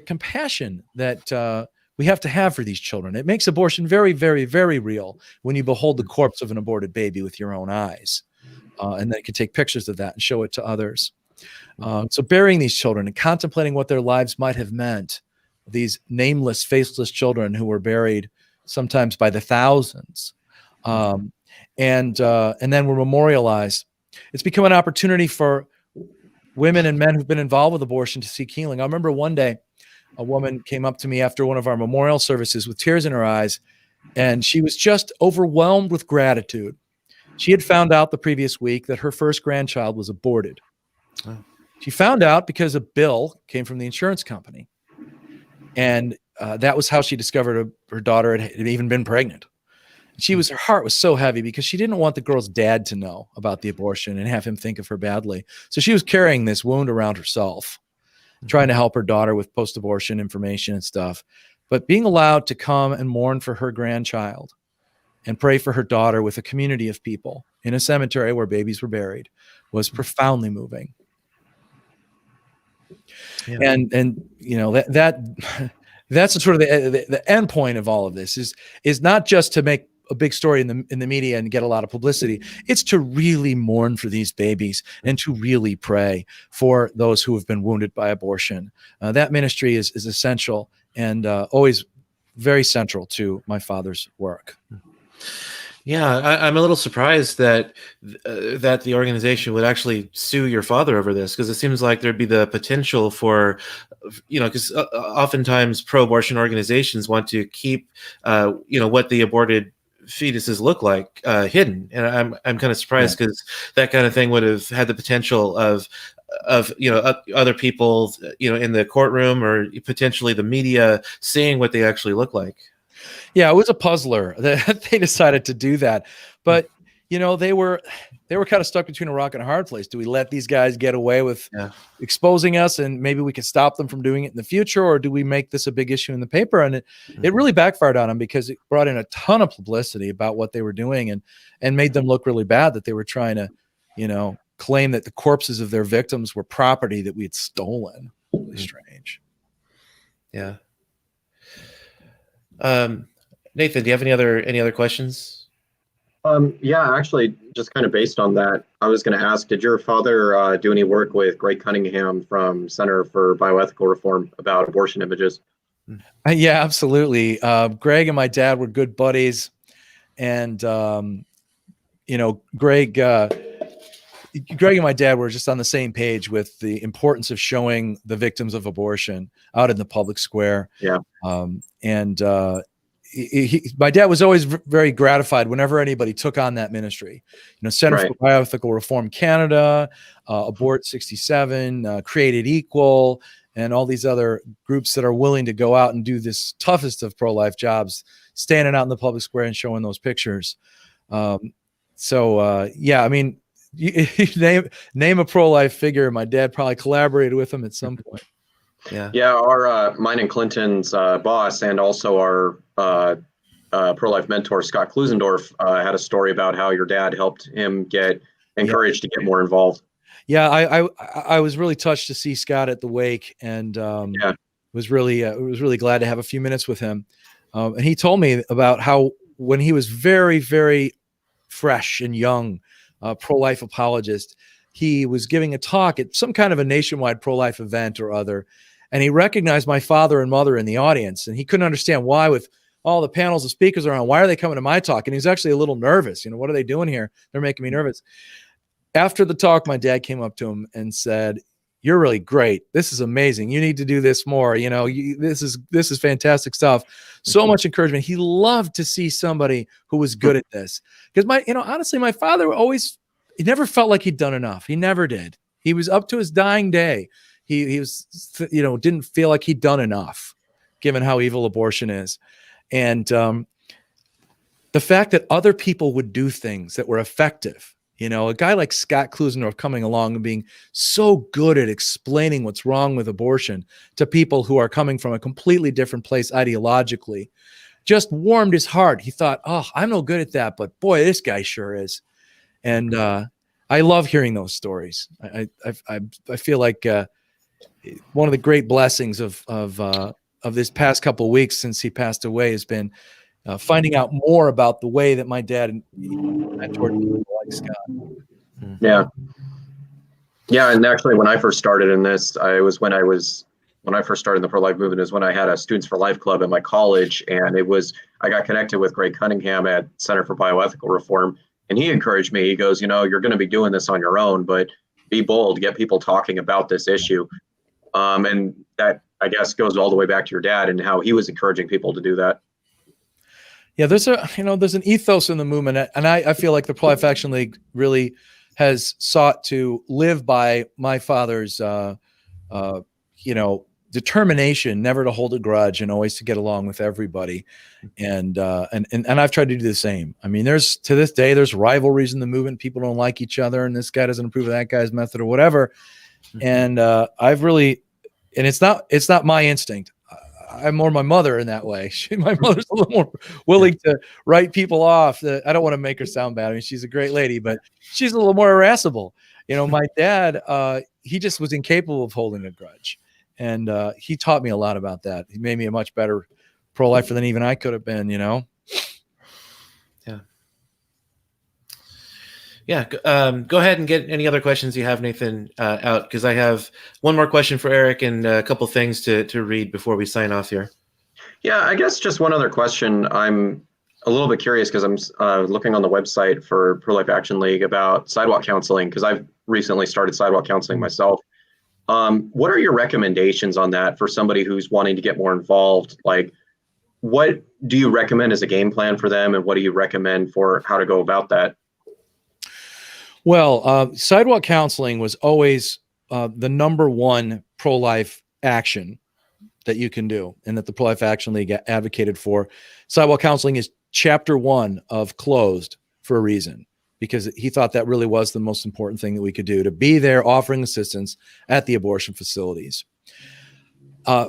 compassion that we have to have for these children. It makes abortion very, very, very real when you behold the corpse of an aborted baby with your own eyes, and then you can take pictures of that and show it to others. So burying these children and contemplating what their lives might have meant, these nameless, faceless children who were buried sometimes by the thousands, and then were memorialized. It's become an opportunity for women and men who've been involved with abortion to seek healing. I remember one day a woman came up to me after one of our memorial services with tears in her eyes, and she was just overwhelmed with gratitude. She had found out the previous week that her first grandchild was aborted. Oh. She found out because a bill came from the insurance company, and that was how she discovered her daughter had even been pregnant. Her heart was so heavy because she didn't want the girl's dad to know about the abortion and have him think of her badly. So she was carrying this wound around herself, trying to help her daughter with post-abortion information and stuff. But being allowed to come and mourn for her grandchild and pray for her daughter with a community of people in a cemetery where babies were buried was profoundly moving. Yeah. And you know, that's sort of the end point of all of this is not just to make a big story in the media and get a lot of publicity. It's to really mourn for these babies and to really pray for those who have been wounded by abortion. That ministry is essential and always very central to my father's work. Yeah, I'm a little surprised that that the organization would actually sue your father over this, because it seems like there'd be the potential for, because oftentimes pro-abortion organizations want to keep, what the aborted fetuses look like hidden, and I'm kind of surprised because that kind of thing would have had the potential of other people in the courtroom or potentially the media seeing what they actually look like. Yeah, it was a puzzler that they decided to do that. But, they were kind of stuck between a rock and a hard place. Do we let these guys get away with exposing us and maybe we can stop them from doing it in the future? Or do we make this a big issue in the paper? And it really backfired on them because it brought in a ton of publicity about what they were doing and made them look really bad, that they were trying to, claim that the corpses of their victims were property that we had stolen. Really strange. Yeah. Nathan, do you have any other questions? Yeah, actually, just kind of based on that, I was going to ask, did your father do any work with Greg Cunningham from Center for Bioethical Reform about abortion images? Yeah, absolutely. Greg and my dad were good buddies, and Greg and my dad were just on the same page with the importance of showing the victims of abortion out in the public square. Yeah. My dad was always very gratified whenever anybody took on that ministry. Center for Bioethical Reform Canada, Abort 67, Created Equal, and all these other groups that are willing to go out and do this toughest of pro-life jobs, standing out in the public square and showing those pictures. Name a pro-life figure. My dad probably collaborated with him at some point. Yeah. Our mine and Clinton's boss, and also our pro-life mentor Scott Klusendorf, had a story about how your dad helped him get encouraged to get more involved. Yeah, I was really touched to see Scott at the wake, and was really glad to have a few minutes with him. And he told me about how when he was very, very fresh and young, pro-life apologist, he was giving a talk at some kind of a nationwide pro-life event or other, and he recognized my father and mother in the audience, and he couldn't understand why, with all the panels of speakers around, why are they coming to my talk? And he was actually a little nervous. What are they doing here? They're making me nervous. After the talk, my dad came up to him and said, "You're really great. This is amazing. You need to do this more. This is fantastic stuff." So much encouragement. He loved to see somebody who was good at this, because honestly, my father he never felt like he'd done enough. He never did. He was up to his dying day. He was, didn't feel like he'd done enough, given how evil abortion is. And the fact that other people would do things that were effective, a guy like Scott Klusendorf coming along and being so good at explaining what's wrong with abortion to people who are coming from a completely different place ideologically, just warmed his heart. He thought, "Oh, I'm no good at that, but boy, this guy sure is." And I love hearing those stories. I feel like one of the great blessings of this past couple of weeks since he passed away has been finding out more about the way that my dad mentored people like Scott. Yeah, and actually, when I first started in this, when I first started in the pro-life movement, is when I had a Students for Life club at my college, and I got connected with Greg Cunningham at Center for Bioethical Reform, and he encouraged me. He goes, "You're going to be doing this on your own, but be bold, get people talking about this issue." And that, I guess, goes all the way back to your dad and how he was encouraging people to do that. Yeah, there's an ethos in the movement, and I feel like the Pro-Life Action League really has sought to live by my father's, determination never to hold a grudge and always to get along with everybody, and I've tried to do the same. I mean, to this day there's rivalries in the movement. People don't like each other, and this guy doesn't approve of that guy's method or whatever. And it's not my instinct. I'm more my mother in that way. My mother's a little more willing to write people off. I don't want to make her sound bad. I mean, she's a great lady, but she's a little more irascible. My dad, he just was incapable of holding a grudge. And he taught me a lot about that. He made me a much better pro-lifer than even I could have been, Yeah. Go ahead and get any other questions you have, Nathan, out, because I have one more question for Eric and a couple things to read before we sign off here. Yeah, I guess just one other question I'm a little bit curious because I'm looking on the website for Pro-Life Action League about sidewalk counseling because I've recently started sidewalk counseling myself. What are your recommendations on that for somebody who's wanting to get more involved? Like, what do you recommend as a game plan for them, and what do you recommend for how to go about that? Well, sidewalk counseling was always the number one pro-life action that you can do, and that the Pro-Life Action League advocated for. Sidewalk counseling is chapter 1 of Closed for a reason, because he thought that really was the most important thing that we could do, to be there offering assistance at the abortion facilities.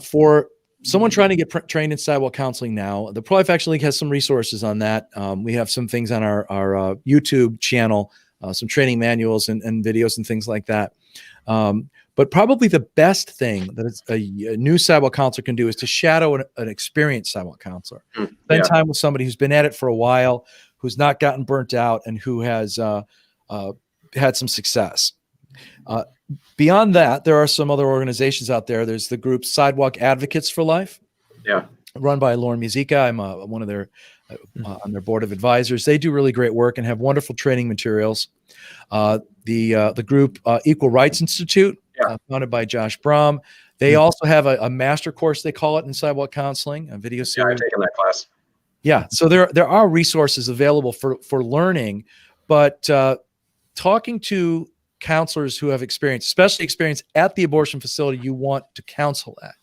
For someone trying to get trained in sidewalk counseling now, the Pro-Life Action League has some resources on that. We have some things on our YouTube channel, some training manuals and videos and things like that. But probably the best thing that a new sidewalk counselor can do is to shadow an experienced sidewalk counselor. Spend time with somebody who's been at it for a while, who's not gotten burnt out, and who has had some success. Beyond that, there are some other organizations out there. There's the group Sidewalk Advocates for Life, run by Lauren Musica. I'm one of their on their board of advisors. They do really great work and have wonderful training materials. The group Equal Rights Institute, founded by Josh Brom. They also have a master course, they call it, in sidewalk counseling, a video series. Yeah, I've taken that class. Yeah, so there are resources available for learning, but talking to counselors who have experience, especially experience at the abortion facility you want to counsel at,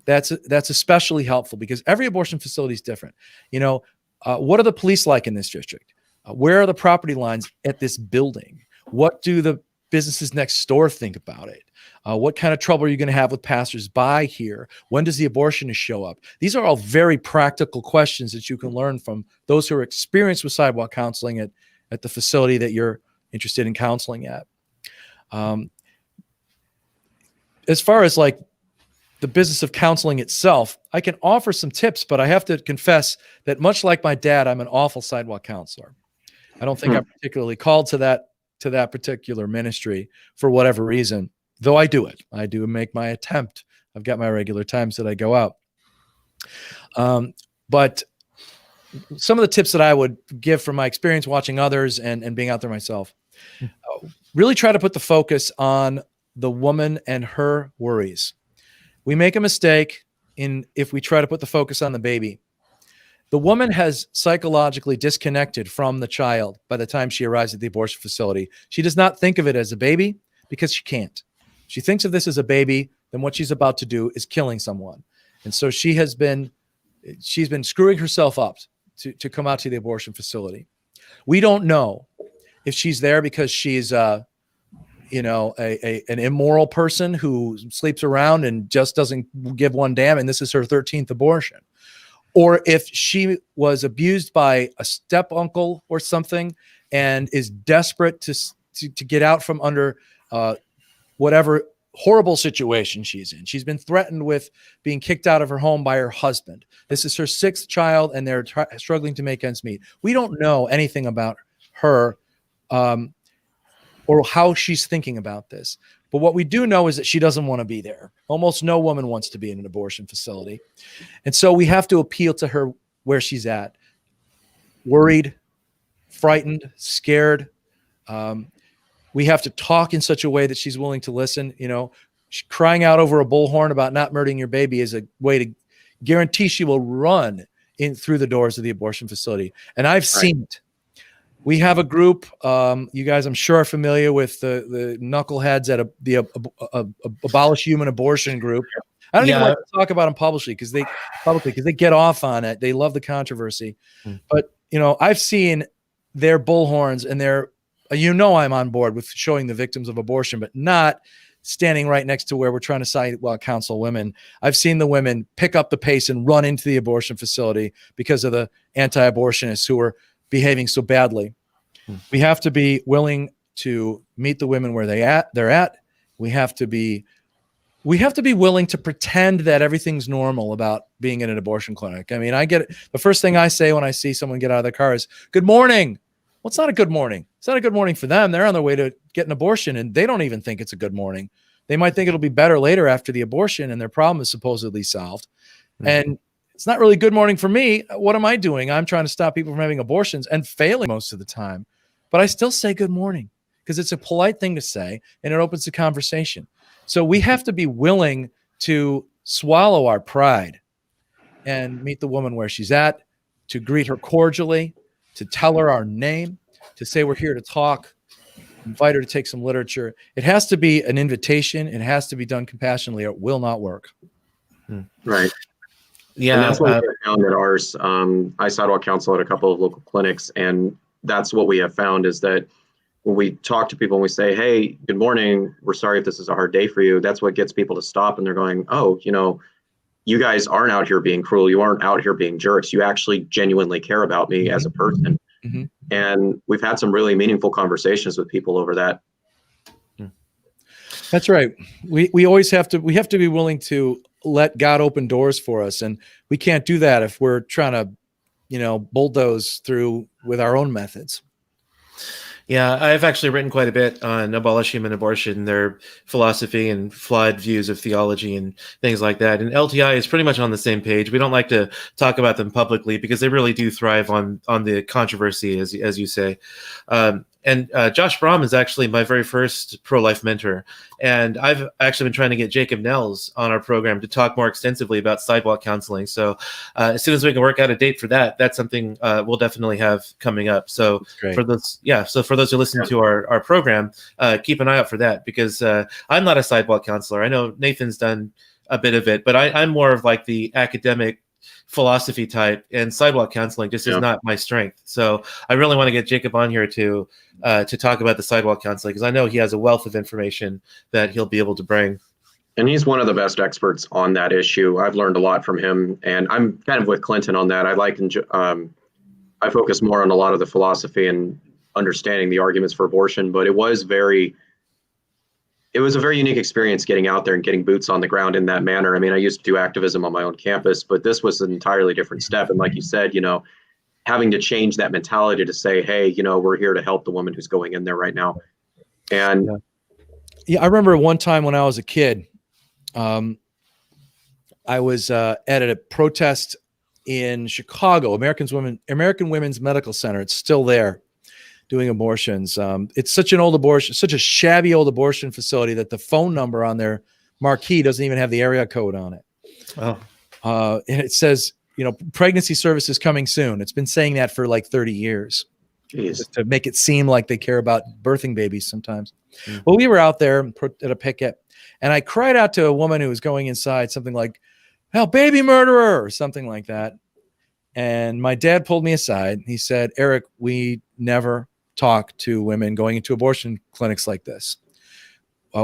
that's especially helpful, because every abortion facility is different. You know, what are the police like in this district? Where are the property lines at this building? What do the businesses next door think about it? What kind of trouble are you going to have with passersby here? When does the abortionist show up? These are all very practical questions that you can learn from those who are experienced with sidewalk counseling at the facility that you're interested in counseling at. As far as like the business of counseling itself, I can offer some tips, but I have to confess that much like my dad, I'm an awful sidewalk counselor. I don't think I'm particularly called to that particular ministry for whatever reason, though I do it. I do make my attempt. I've got my regular times that I go out. But some of the tips that I would give from my experience watching others and being out there myself, really try to put the focus on the woman and her worries. We make a mistake if we try to put the focus on the baby. The woman has psychologically disconnected from the child by the time she arrives at the abortion facility. She does not think of it as a baby because she can't. She thinks of this as a baby, then what she's about to do is killing someone. And so she's been screwing herself up to come out to the abortion facility. We don't know if she's there because she's an immoral person who sleeps around and just doesn't give one damn, and this is her 13th abortion. Or if she was abused by a step uncle or something and is desperate to get out from under whatever horrible situation she's in. She's been threatened with being kicked out of her home by her husband. This is her 6th child, and they're struggling to make ends meet. We don't know anything about her or how she's thinking about this. But what we do know is that she doesn't want to be there. Almost no woman wants to be in an abortion facility. And so we have to appeal to her where she's at. Worried, frightened, scared. We have to talk in such a way that she's willing to listen. You know, crying out over a bullhorn about not murdering your baby is a way to guarantee she will run in through the doors of the abortion facility. And I've seen it. We have a group, you guys I'm sure are familiar with the knuckleheads at the Abolish Human Abortion group. I don't even like to talk about them publicly because they get off on it. They love the controversy. But, you know, I've seen their bullhorns and I'm on board with showing the victims of abortion, but not standing right next to where we're trying to counsel women. I've seen the women pick up the pace and run into the abortion facility because of the anti-abortionists who are behaving so badly. We have to be willing to meet the women where they're at. We have to be willing to pretend that everything's normal about being in an abortion clinic. I mean, I get it. The first thing I say when I see someone get out of their car is, "Good morning." Well, it's not a good morning. It's not a good morning for them. They're on their way to get an abortion, and they don't even think it's a good morning. They might think it'll be better later after the abortion, and their problem is supposedly solved. And it's not really good morning for me. What am I doing? I'm trying to stop people from having abortions and failing most of the time. But I still say good morning because it's a polite thing to say and it opens the conversation. So we have to be willing to swallow our pride and meet the woman where she's at, to greet her cordially, to tell her our name, to say we're here to talk, invite her to take some literature. It has to be an invitation. It has to be done compassionately or it will not work. Right. Yeah. And that's what we found at ours. I Sidewalk counsel at a couple of local clinics, and that's what we have found is that when we talk to people and we say, hey, good morning, we're sorry if this is a hard day for you, that's what gets people to stop, and they're going, oh, you guys aren't out here being cruel. You aren't out here being jerks. You actually genuinely care about me as a person. Mm-hmm. And we've had some really meaningful conversations with people over that. That's right. We always have to be willing to let God open doors for us. And we can't do that if we're trying to, bulldoze through with our own methods. Yeah, I've actually written quite a bit on abolish human abortion, their philosophy and flawed views of theology and things like that. And LTI is pretty much on the same page. We don't like to talk about them publicly because they really do thrive on the controversy, as you say. And Josh Brahm is actually my very first pro-life mentor. And I've actually been trying to get Jacob Nels on our program to talk more extensively about sidewalk counseling. So as soon as we can work out a date for that, that's something we'll definitely have coming up. So for those who listen to our program, keep an eye out for that, because I'm not a sidewalk counselor. I know Nathan's done a bit of it, but I'm more of like the academic philosophy type, and sidewalk counseling just is not my strength. So I really want to get Jacob on here to talk about the sidewalk counseling, because I know he has a wealth of information that he'll be able to bring. And he's one of the best experts on that issue. I've learned a lot from him, and I'm kind of with Clinton on that. I focus more on a lot of the philosophy and understanding the arguments for abortion, but it was a very unique experience getting out there and getting boots on the ground in that manner. I mean, I used to do activism on my own campus, but this was an entirely different step. And like you said, having to change that mentality to say, hey, we're here to help the woman who's going in there right now. And I remember one time when I was a kid, I was at a protest in Chicago, American Women's Medical Center. It's still there, doing abortions. It's such a shabby old abortion facility that the phone number on their marquee doesn't even have the area code on it. Oh. And it says, pregnancy services coming soon. It's been saying that for like 30 years. Just to make it seem like they care about birthing babies sometimes. Mm-hmm. Well, we were out there at a picket, and I cried out to a woman who was going inside something like, "Hell, baby murderer," or something like that. And my dad pulled me aside. He said, "Eric, we never talk to women going into abortion clinics like this.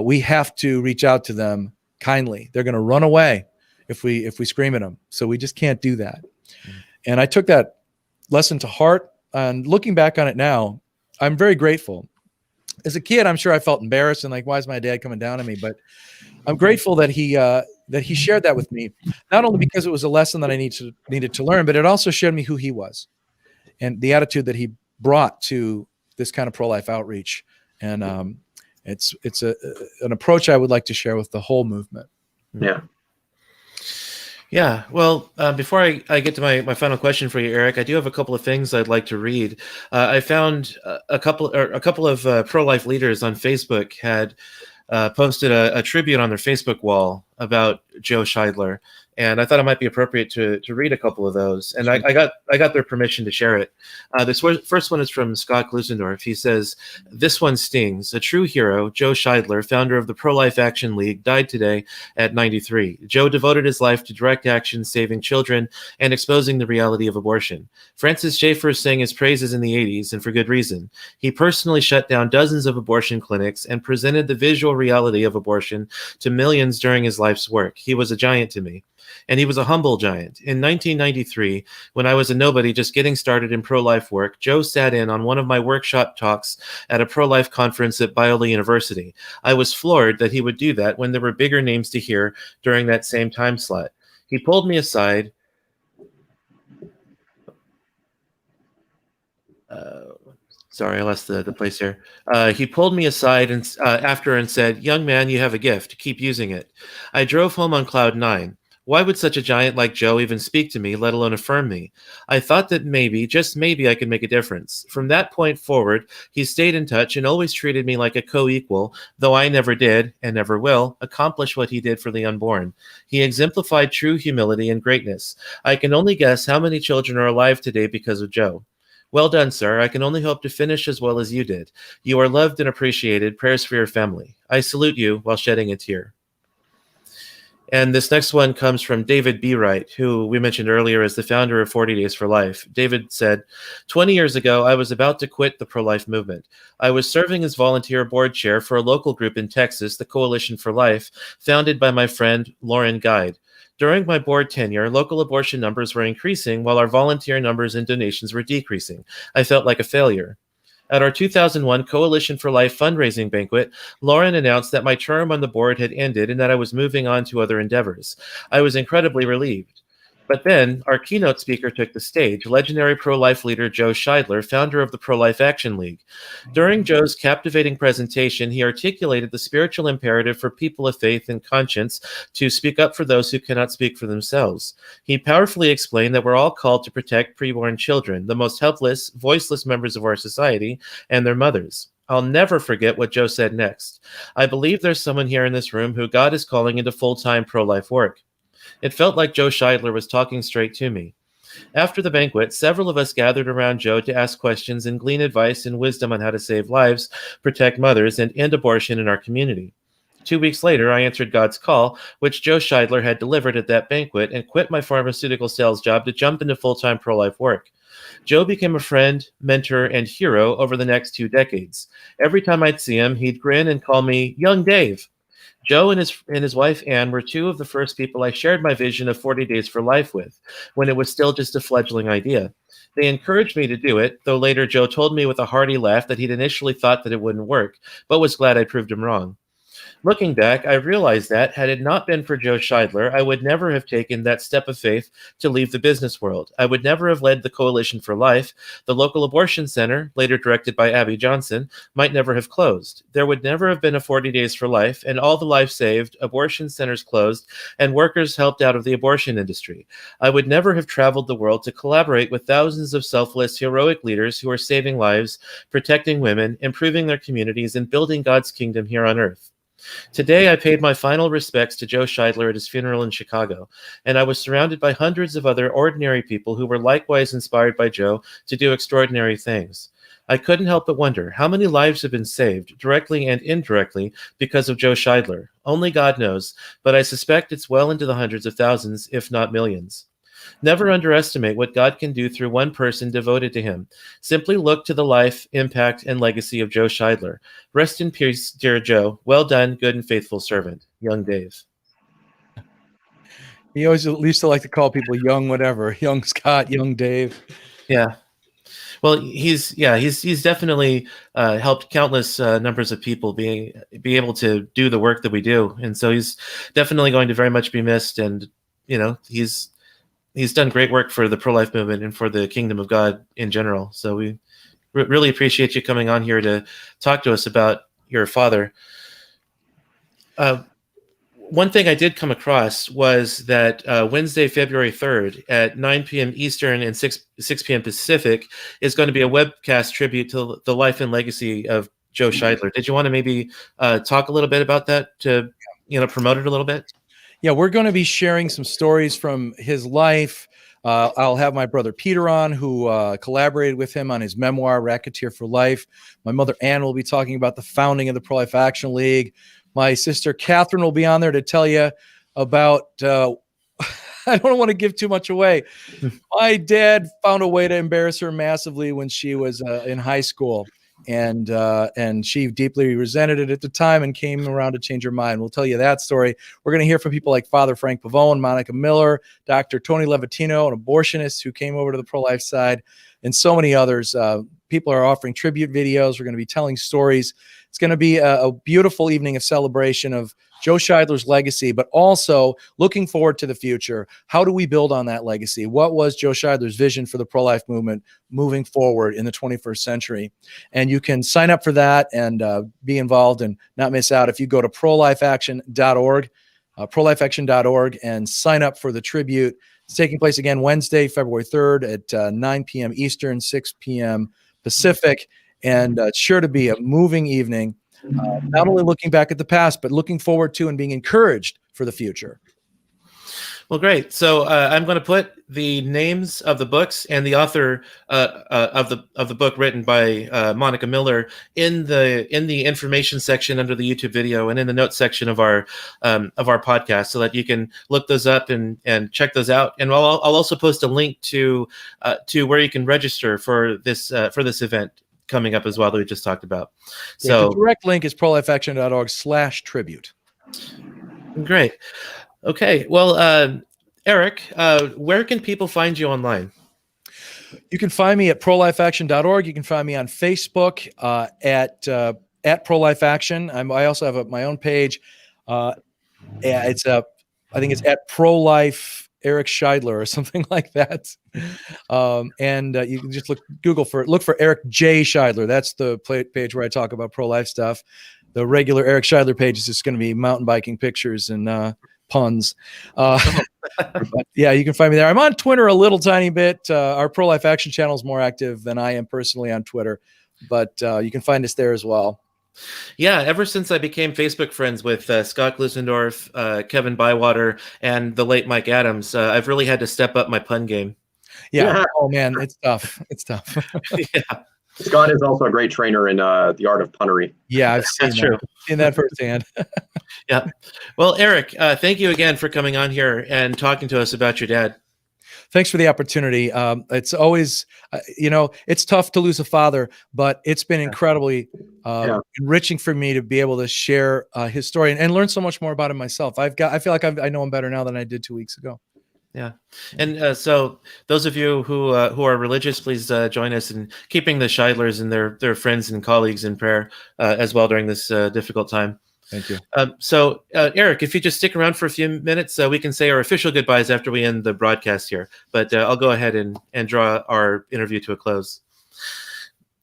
We have to reach out to them kindly. They're going to run away if we scream at them. So we just can't do that." Mm-hmm. And I took that lesson to heart. And looking back on it now, I'm very grateful. As a kid, I'm sure I felt embarrassed and like, why is my dad coming down on me? But I'm grateful that he shared that with me, not only because it was a lesson that I needed to learn, but it also showed me who he was and the attitude that he brought to this kind of pro-life outreach. And it's an approach I would like to share with the whole movement. Yeah. Yeah. Well, before I get to my final question for you, Eric, I do have a couple of things I'd like to read. I found a couple of pro-life leaders on Facebook had posted a tribute on their Facebook wall about Joe Scheidler, and I thought it might be appropriate to read a couple of those. And I got their permission to share it. This first one is from Scott Glusendorf. He says, "This one stings. A true hero, Joe Scheidler, founder of the Pro-Life Action League, died today at 93. Joe devoted his life to direct action, saving children, and exposing the reality of abortion. Francis Schaeffer sang his praises in the 80s, and for good reason. He personally shut down dozens of abortion clinics and presented the visual reality of abortion to millions during his life's work. He was a giant to me. And he was a humble giant. In 1993, when I was a nobody just getting started in pro-life work, Joe sat in on one of my workshop talks at a pro-life conference at Biola University. I was floored that he would do that when there were bigger names to hear during that same time slot. He pulled me aside. Sorry, I lost the place here. He pulled me aside after and said, 'Young man, you have a gift. Keep using it.' I drove home on cloud 9. Why would such a giant like Joe even speak to me, let alone affirm me? I thought that maybe, just maybe, I could make a difference. From that point forward, he stayed in touch and always treated me like a co-equal, though I never did, and never will, accomplish what he did for the unborn. He exemplified true humility and greatness. I can only guess how many children are alive today because of Joe. Well done, sir. I can only hope to finish as well as you did. You are loved and appreciated. Prayers for your family. I salute you while shedding a tear. And this next one comes from David B. Wright, who we mentioned earlier as the founder of 40 Days for Life. David said, 20 years ago, I was about to quit the pro-life movement. I was serving as volunteer board chair for a local group in Texas, the Coalition for Life, founded by my friend Lauren Guide. During my board tenure, local abortion numbers were increasing while our volunteer numbers and donations were decreasing. I felt like a failure. At our 2001 Coalition for Life fundraising banquet, Lauren announced that my term on the board had ended and that I was moving on to other endeavors. I was incredibly relieved. But then our keynote speaker took the stage, legendary pro-life leader Joe Scheidler, founder of the Pro-Life Action League. During Joe's captivating presentation, he articulated the spiritual imperative for people of faith and conscience to speak up for those who cannot speak for themselves. He powerfully explained that we're all called to protect preborn children, the most helpless, voiceless members of our society, and their mothers. I'll never forget what Joe said next. I believe there's someone here in this room who God is calling into full-time pro-life work. It felt like Joe Scheidler was talking straight to me. After the banquet, several of us gathered around Joe to ask questions and glean advice and wisdom on how to save lives, protect mothers, and end abortion in our community. 2 weeks later, I answered God's call, which Joe Scheidler had delivered at that banquet, and quit my pharmaceutical sales job to jump into full-time pro-life work. Joe became a friend, mentor, and hero over the next 2 decades. Every time I'd see him, he'd grin and call me Young Dave. Joe and his wife, Ann, were 2 of the first people I shared my vision of 40 Days for Life with, when it was still just a fledgling idea. They encouraged me to do it, though later Joe told me with a hearty laugh that he'd initially thought that it wouldn't work, but was glad I proved him wrong. Looking back, I realized that, had it not been for Joe Scheidler, I would never have taken that step of faith to leave the business world. I would never have led the Coalition for Life. The local abortion center, later directed by Abby Johnson, might never have closed. There would never have been a 40 Days for Life, and all the lives saved, abortion centers closed, and workers helped out of the abortion industry. I would never have traveled the world to collaborate with thousands of selfless, heroic leaders who are saving lives, protecting women, improving their communities, and building God's kingdom here on earth. Today, I paid my final respects to Joe Scheidler at his funeral in Chicago, and I was surrounded by hundreds of other ordinary people who were likewise inspired by Joe to do extraordinary things. I couldn't help but wonder how many lives have been saved, directly and indirectly, because of Joe Scheidler. Only God knows, but I suspect it's well into the hundreds of thousands, if not millions. Never underestimate what God can do through one person devoted to him. Simply look to the life, impact, and legacy of Joe Scheidler. Rest in peace, dear Joe. Well done, good and faithful servant. Young Dave. He always used to like to call people young whatever, young Scott, young Dave. Yeah. Well, he's definitely helped countless numbers of people be able to do the work that we do. And so he's definitely going to very much be missed. And, you know, he's done great work for the pro-life movement and for the kingdom of God in general. So we really appreciate you coming on here to talk to us about your father. One thing I did come across was that Wednesday, February 3rd at 9 p.m. Eastern and 6 p.m. Pacific is going to be a webcast tribute to the life and legacy of Joe Scheidler. Did you want to maybe talk a little bit about that to, promote it a little bit? Yeah, we're going to be sharing some stories from his life. I'll have my brother Peter on, who collaborated with him on his memoir, Racketeer for Life. My mother Ann will be talking about the founding of the Pro-Life Action League. My sister Catherine will be on there to tell you about, I don't want to give too much away. My dad found a way to embarrass her massively when she was in high school. And she deeply resented it at the time and came around to change her mind. We'll tell you that story. We're going to hear from people like Father Frank Pavone, Monica Miller, Dr. Tony Levatino, an abortionist who came over to the pro-life side, and so many others. People are offering tribute videos. We're going to be telling stories. It's going to be a beautiful evening of celebration of Joe Scheidler's legacy, but also looking forward to the future. How do we build on that legacy? What was Joe Scheidler's vision for the pro-life movement moving forward in the 21st century? And you can sign up for that and be involved and not miss out if you go to prolifeaction.org. prolifeaction.org, and sign up for the tribute. It's taking place again Wednesday, February 3rd at 9 p.m. Eastern, 6 p.m. Pacific. And it's sure to be a moving evening, not only looking back at the past, but looking forward to and being encouraged for the future. Well, great. So I'm going to put the names of the books and the author of the book written by Monica Miller in the information section under the YouTube video and in the notes section of our podcast, so that you can look those up and check those out. And I'll also post a link to where you can register for this event coming up as well that we just talked about. So the direct link is prolifeaction.org/tribute. Great. Okay. Well, Eric, where can people find you online? You can find me at prolifeaction.org. You can find me on Facebook at ProLifeAction. I also have my own page. I think it's at ProLife Eric Scheidler or something like that. And you can just look for Eric J. Scheidler. That's the page where I talk about pro-life stuff. The regular Eric Scheidler page is just going to be mountain biking pictures and puns. But yeah, you can find me there. I'm on Twitter a little tiny bit. Our Pro-Life Action channel is more active than I am personally on Twitter, but you can find us there as well. Yeah, ever since I became Facebook friends with Scott Glusendorf, Kevin Bywater, and the late Mike Adams, I've really had to step up my pun game. Yeah. Oh man, it's tough. It's tough. Yeah. Scott is also a great trainer in the art of punnery. Yeah, I've seen That's true. I've seen that firsthand. Yeah. Well, Eric, thank you again for coming on here and talking to us about your dad. Thanks for the opportunity. It's always, it's tough to lose a father, but it's been incredibly enriching for me to be able to share his story and learn so much more about him myself. I feel like I know him better now than I did 2 weeks ago. Yeah. And so those of you who are religious, please join us in keeping the Scheidlers and their friends and colleagues in prayer as well during this difficult time. Thank you. So, Eric, if you just stick around for a few minutes, we can say our official goodbyes after we end the broadcast here. But I'll go ahead and draw our interview to a close.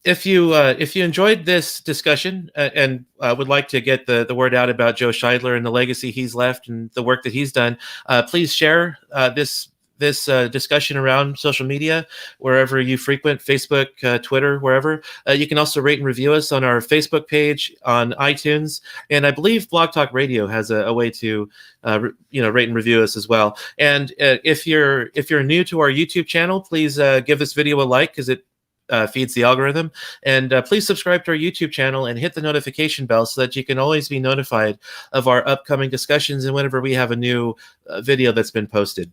If you enjoyed this discussion and would like to get the word out about Joe Scheidler and the legacy he's left and the work that he's done, please share this discussion around social media wherever you frequent, Facebook, Twitter, wherever. You can also rate and review us on our Facebook page, on iTunes, and I believe Blog Talk Radio has a way to rate and review us as well. And if you're new to our YouTube channel, please give this video a like, because it feeds the algorithm, and please subscribe to our YouTube channel and hit the notification bell so that you can always be notified of our upcoming discussions and whenever we have a new video that's been posted.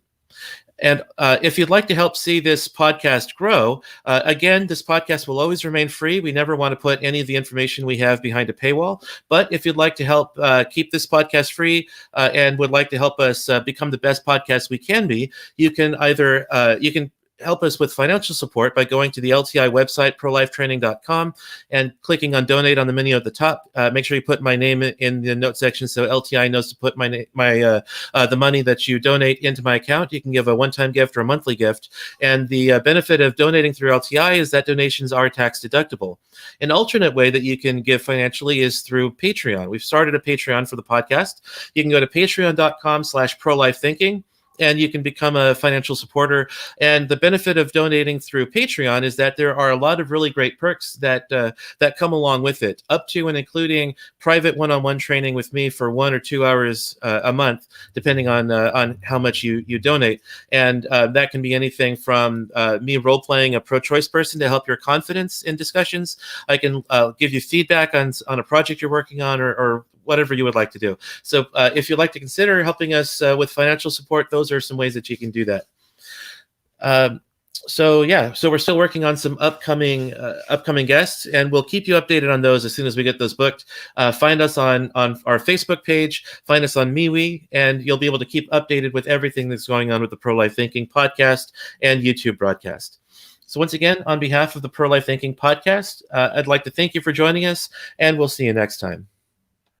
And if you'd like to help see this podcast grow, again, this podcast will always remain free. We never want to put any of the information we have behind a paywall. But if you'd like to help keep this podcast free and would like to help us become the best podcast we can be, you can either help us with financial support by going to the LTI website, prolifetraining.com, and clicking on donate on the menu at the top. Make sure you put my name in the note section so LTI knows to put the money that you donate into my account. You can give a one-time gift or a monthly gift. And the benefit of donating through LTI is that donations are tax deductible. An alternate way that you can give financially is through Patreon. We've started a Patreon for the podcast. You can go to patreon.com/prolifethinking. And you can become a financial supporter. And the benefit of donating through Patreon is that there are a lot of really great perks that come along with it, up to and including private one-on-one training with me for 1 or 2 hours a month, depending on how much you donate. And that can be anything from me role-playing a pro-choice person to help your confidence in discussions. I can give you feedback on a project you're working on or whatever you would like to do. So if you'd like to consider helping us with financial support, those are some ways that you can do that. So we're still working on some upcoming guests, and we'll keep you updated on those as soon as we get those booked. Find us on our Facebook page, find us on MeWe, and you'll be able to keep updated with everything that's going on with the Pro-Life Thinking podcast and YouTube broadcast. So once again, on behalf of the Pro-Life Thinking podcast, I'd like to thank you for joining us, and we'll see you next time.